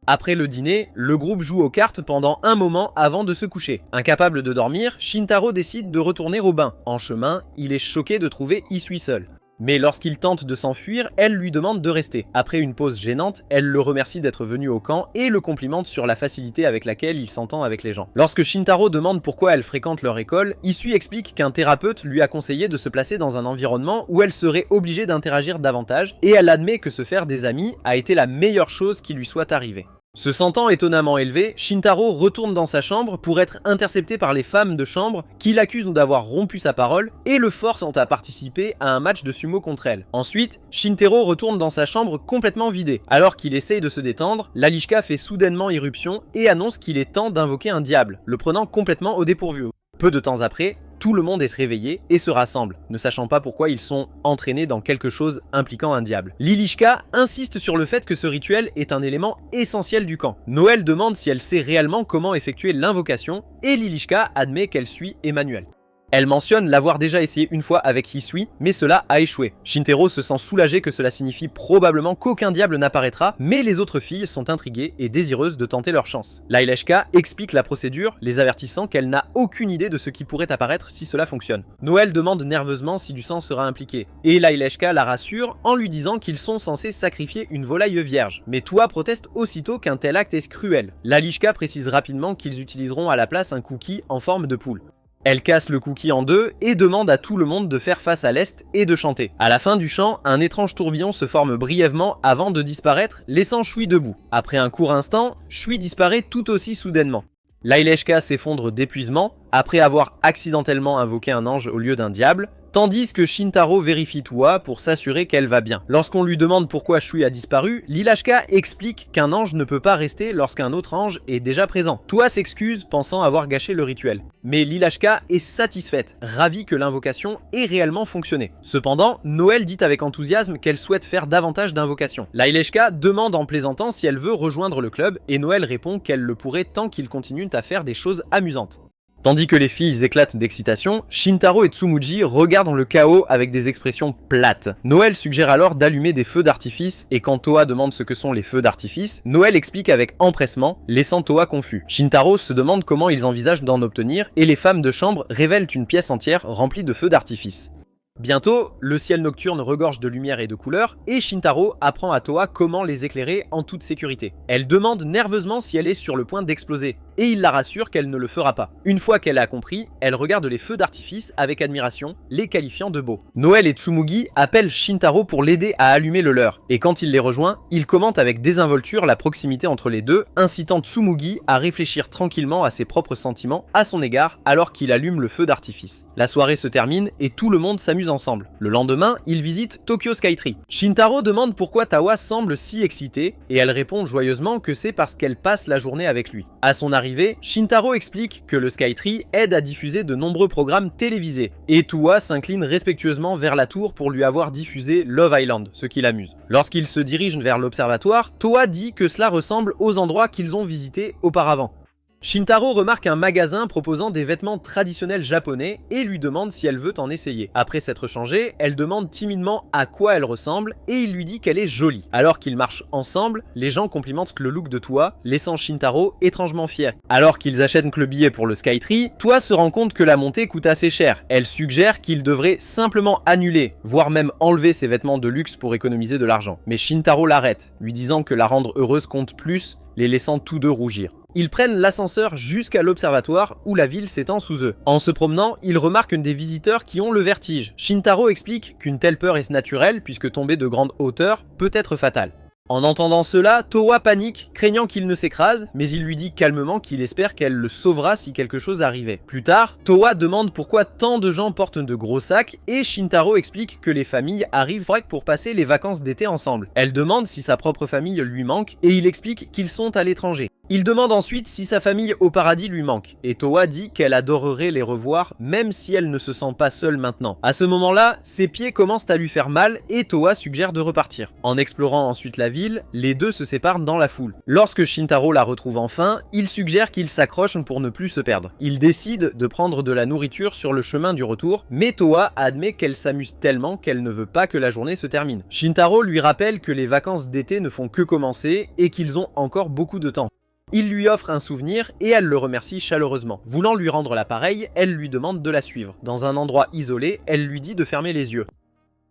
Après le dîner, le groupe joue aux cartes pendant un moment avant de se coucher. Incapable de dormir, Shintaro décide de retourner au bain. En chemin, il est choqué de trouver Hisui seul. Mais lorsqu'il tente de s'enfuir, elle lui demande de rester. Après une pause gênante, elle le remercie d'être venu au camp et le complimente sur la facilité avec laquelle il s'entend avec les gens. Lorsque Shintaro demande pourquoi elle fréquente leur école, Hisui explique qu'un thérapeute lui a conseillé de se placer dans un environnement où elle serait obligée d'interagir davantage, et elle admet que se faire des amis a été la meilleure chose qui lui soit arrivée. Se sentant étonnamment élevé, Shintaro retourne dans sa chambre pour être intercepté par les femmes de chambre qui l'accusent d'avoir rompu sa parole et le forcent à participer à un match de sumo contre elle. Ensuite, Shintaro retourne dans sa chambre complètement vidée. Alors qu'il essaye de se détendre, Lalishka fait soudainement irruption et annonce qu'il est temps d'invoquer un diable, le prenant complètement au dépourvu. Peu de temps après, tout le monde est réveillé et se rassemble, ne sachant pas pourquoi ils sont entraînés dans quelque chose impliquant un diable. Lilishka insiste sur le fait que ce rituel est un élément essentiel du camp. Noël demande si elle sait réellement comment effectuer l'invocation et Lilishka admet qu'elle suit Emmanuel. Elle mentionne l'avoir déjà essayé une fois avec Hisui, mais cela a échoué. Shintaro se sent soulagé que cela signifie probablement qu'aucun diable n'apparaîtra, mais les autres filles sont intriguées et désireuses de tenter leur chance. Laileshka explique la procédure, les avertissant qu'elle n'a aucune idée de ce qui pourrait apparaître si cela fonctionne. Noël demande nerveusement si du sang sera impliqué, et Laileshka la rassure en lui disant qu'ils sont censés sacrifier une volaille vierge. Mais Towa proteste aussitôt qu'un tel acte est cruel. Lalishka précise rapidement qu'ils utiliseront à la place un cookie en forme de poule. Elle casse le cookie en deux et demande à tout le monde de faire face à l'est et de chanter. À la fin du chant, un étrange tourbillon se forme brièvement avant de disparaître, laissant Shui debout. Après un court instant, Shui disparaît tout aussi soudainement. Laileshka s'effondre d'épuisement après avoir accidentellement invoqué un ange au lieu d'un diable, tandis que Shintaro vérifie Towa pour s'assurer qu'elle va bien. Lorsqu'on lui demande pourquoi Shui a disparu, Lilashka explique qu'un ange ne peut pas rester lorsqu'un autre ange est déjà présent. Towa s'excuse pensant avoir gâché le rituel. Mais Lilashka est satisfaite, ravie que l'invocation ait réellement fonctionné. Cependant, Noël dit avec enthousiasme qu'elle souhaite faire davantage d'invocations. Laileshka demande en plaisantant si elle veut rejoindre le club et Noël répond qu'elle le pourrait tant qu'ils continuent à faire des choses amusantes. Tandis que les filles éclatent d'excitation, Shintaro et Tsumugi regardent le chaos avec des expressions plates. Noël suggère alors d'allumer des feux d'artifice, et quand Towa demande ce que sont les feux d'artifice, Noël explique avec empressement, laissant Towa confus. Shintaro se demande comment ils envisagent d'en obtenir, et les femmes de chambre révèlent une pièce entière remplie de feux d'artifice. Bientôt, le ciel nocturne regorge de lumière et de couleurs, et Shintaro apprend à Towa comment les éclairer en toute sécurité. Elle demande nerveusement si elle est sur le point d'exploser, et il la rassure qu'elle ne le fera pas. Une fois qu'elle a compris, elle regarde les feux d'artifice avec admiration, les qualifiant de beaux. Noël et Tsumugi appellent Shintaro pour l'aider à allumer le leur, et quand il les rejoint, il commente avec désinvolture la proximité entre les deux, incitant Tsumugi à réfléchir tranquillement à ses propres sentiments à son égard alors qu'il allume le feu d'artifice. La soirée se termine et tout le monde s'amuse s'amusent ensemble. Le lendemain, ils visitent Tokyo Skytree. Shintaro demande pourquoi Tawa semble si excitée, et elle répond joyeusement que c'est parce qu'elle passe la journée avec lui. À son arrivée, Shintaro explique que le Skytree aide à diffuser de nombreux programmes télévisés, et Towa s'incline respectueusement vers la tour pour lui avoir diffusé Love Island, ce qui l'amuse. Lorsqu'ils se dirigent vers l'observatoire, Towa dit que cela ressemble aux endroits qu'ils ont visités auparavant. Shintaro remarque un magasin proposant des vêtements traditionnels japonais et lui demande si elle veut en essayer. Après s'être changée, elle demande timidement à quoi elle ressemble et il lui dit qu'elle est jolie. Alors qu'ils marchent ensemble, les gens complimentent le look de Towa, laissant Shintaro étrangement fier. Alors qu'ils achètent le billet pour le Skytree, Towa se rend compte que la montée coûte assez cher. Elle suggère qu'il devrait simplement annuler, voire même enlever ses vêtements de luxe pour économiser de l'argent. Mais Shintaro l'arrête, lui disant que la rendre heureuse compte plus, les laissant tous deux rougir. Ils prennent l'ascenseur jusqu'à l'observatoire où la ville s'étend sous eux. En se promenant, ils remarquent des visiteurs qui ont le vertige. Shintaro explique qu'une telle peur est naturelle puisque tomber de grande hauteur peut être fatal. En entendant cela, Towa panique, craignant qu'il ne s'écrase, mais il lui dit calmement qu'il espère qu'elle le sauvera si quelque chose arrivait. Plus tard, Towa demande pourquoi tant de gens portent de gros sacs, et Shintaro explique que les familles arrivent pour passer les vacances d'été ensemble. Elle demande si sa propre famille lui manque, et il explique qu'ils sont à l'étranger. Il demande ensuite si sa famille au paradis lui manque, et Towa dit qu'elle adorerait les revoir même si elle ne se sent pas seule maintenant. À ce moment-là, ses pieds commencent à lui faire mal et Towa suggère de repartir. En explorant ensuite la ville, les deux se séparent dans la foule. Lorsque Shintaro la retrouve enfin, il suggère qu'ils s'accrochent pour ne plus se perdre. Il décide de prendre de la nourriture sur le chemin du retour, mais Towa admet qu'elle s'amuse tellement qu'elle ne veut pas que la journée se termine. Shintaro lui rappelle que les vacances d'été ne font que commencer et qu'ils ont encore beaucoup de temps. Il lui offre un souvenir et elle le remercie chaleureusement. Voulant lui rendre l'appareil, elle lui demande de la suivre. Dans un endroit isolé, elle lui dit de fermer les yeux.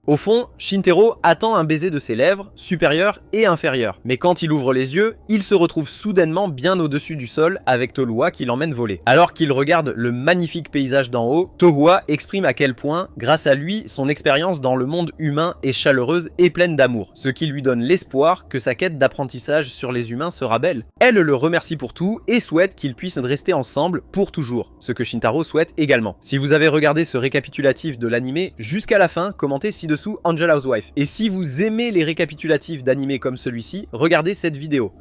Au fond, Shintaro attend un baiser de ses lèvres, supérieur et inférieur. Mais quand il ouvre les yeux, il se retrouve soudainement bien au-dessus du sol avec Tohua qui l'emmène voler. Alors qu'il regarde le magnifique paysage d'en haut, Tohua exprime à quel point, grâce à lui, son expérience dans le monde humain est chaleureuse et pleine d'amour, ce qui lui donne l'espoir que sa quête d'apprentissage sur les humains sera belle. Elle le remercie pour tout et souhaite qu'ils puissent rester ensemble pour toujours, ce que Shintaro souhaite également. Si vous avez regardé ce récapitulatif de l'anime jusqu'à la fin, commentez ci-dessous Angel Housewife. Et si vous aimez les récapitulatifs d'animés comme celui-ci, regardez cette vidéo.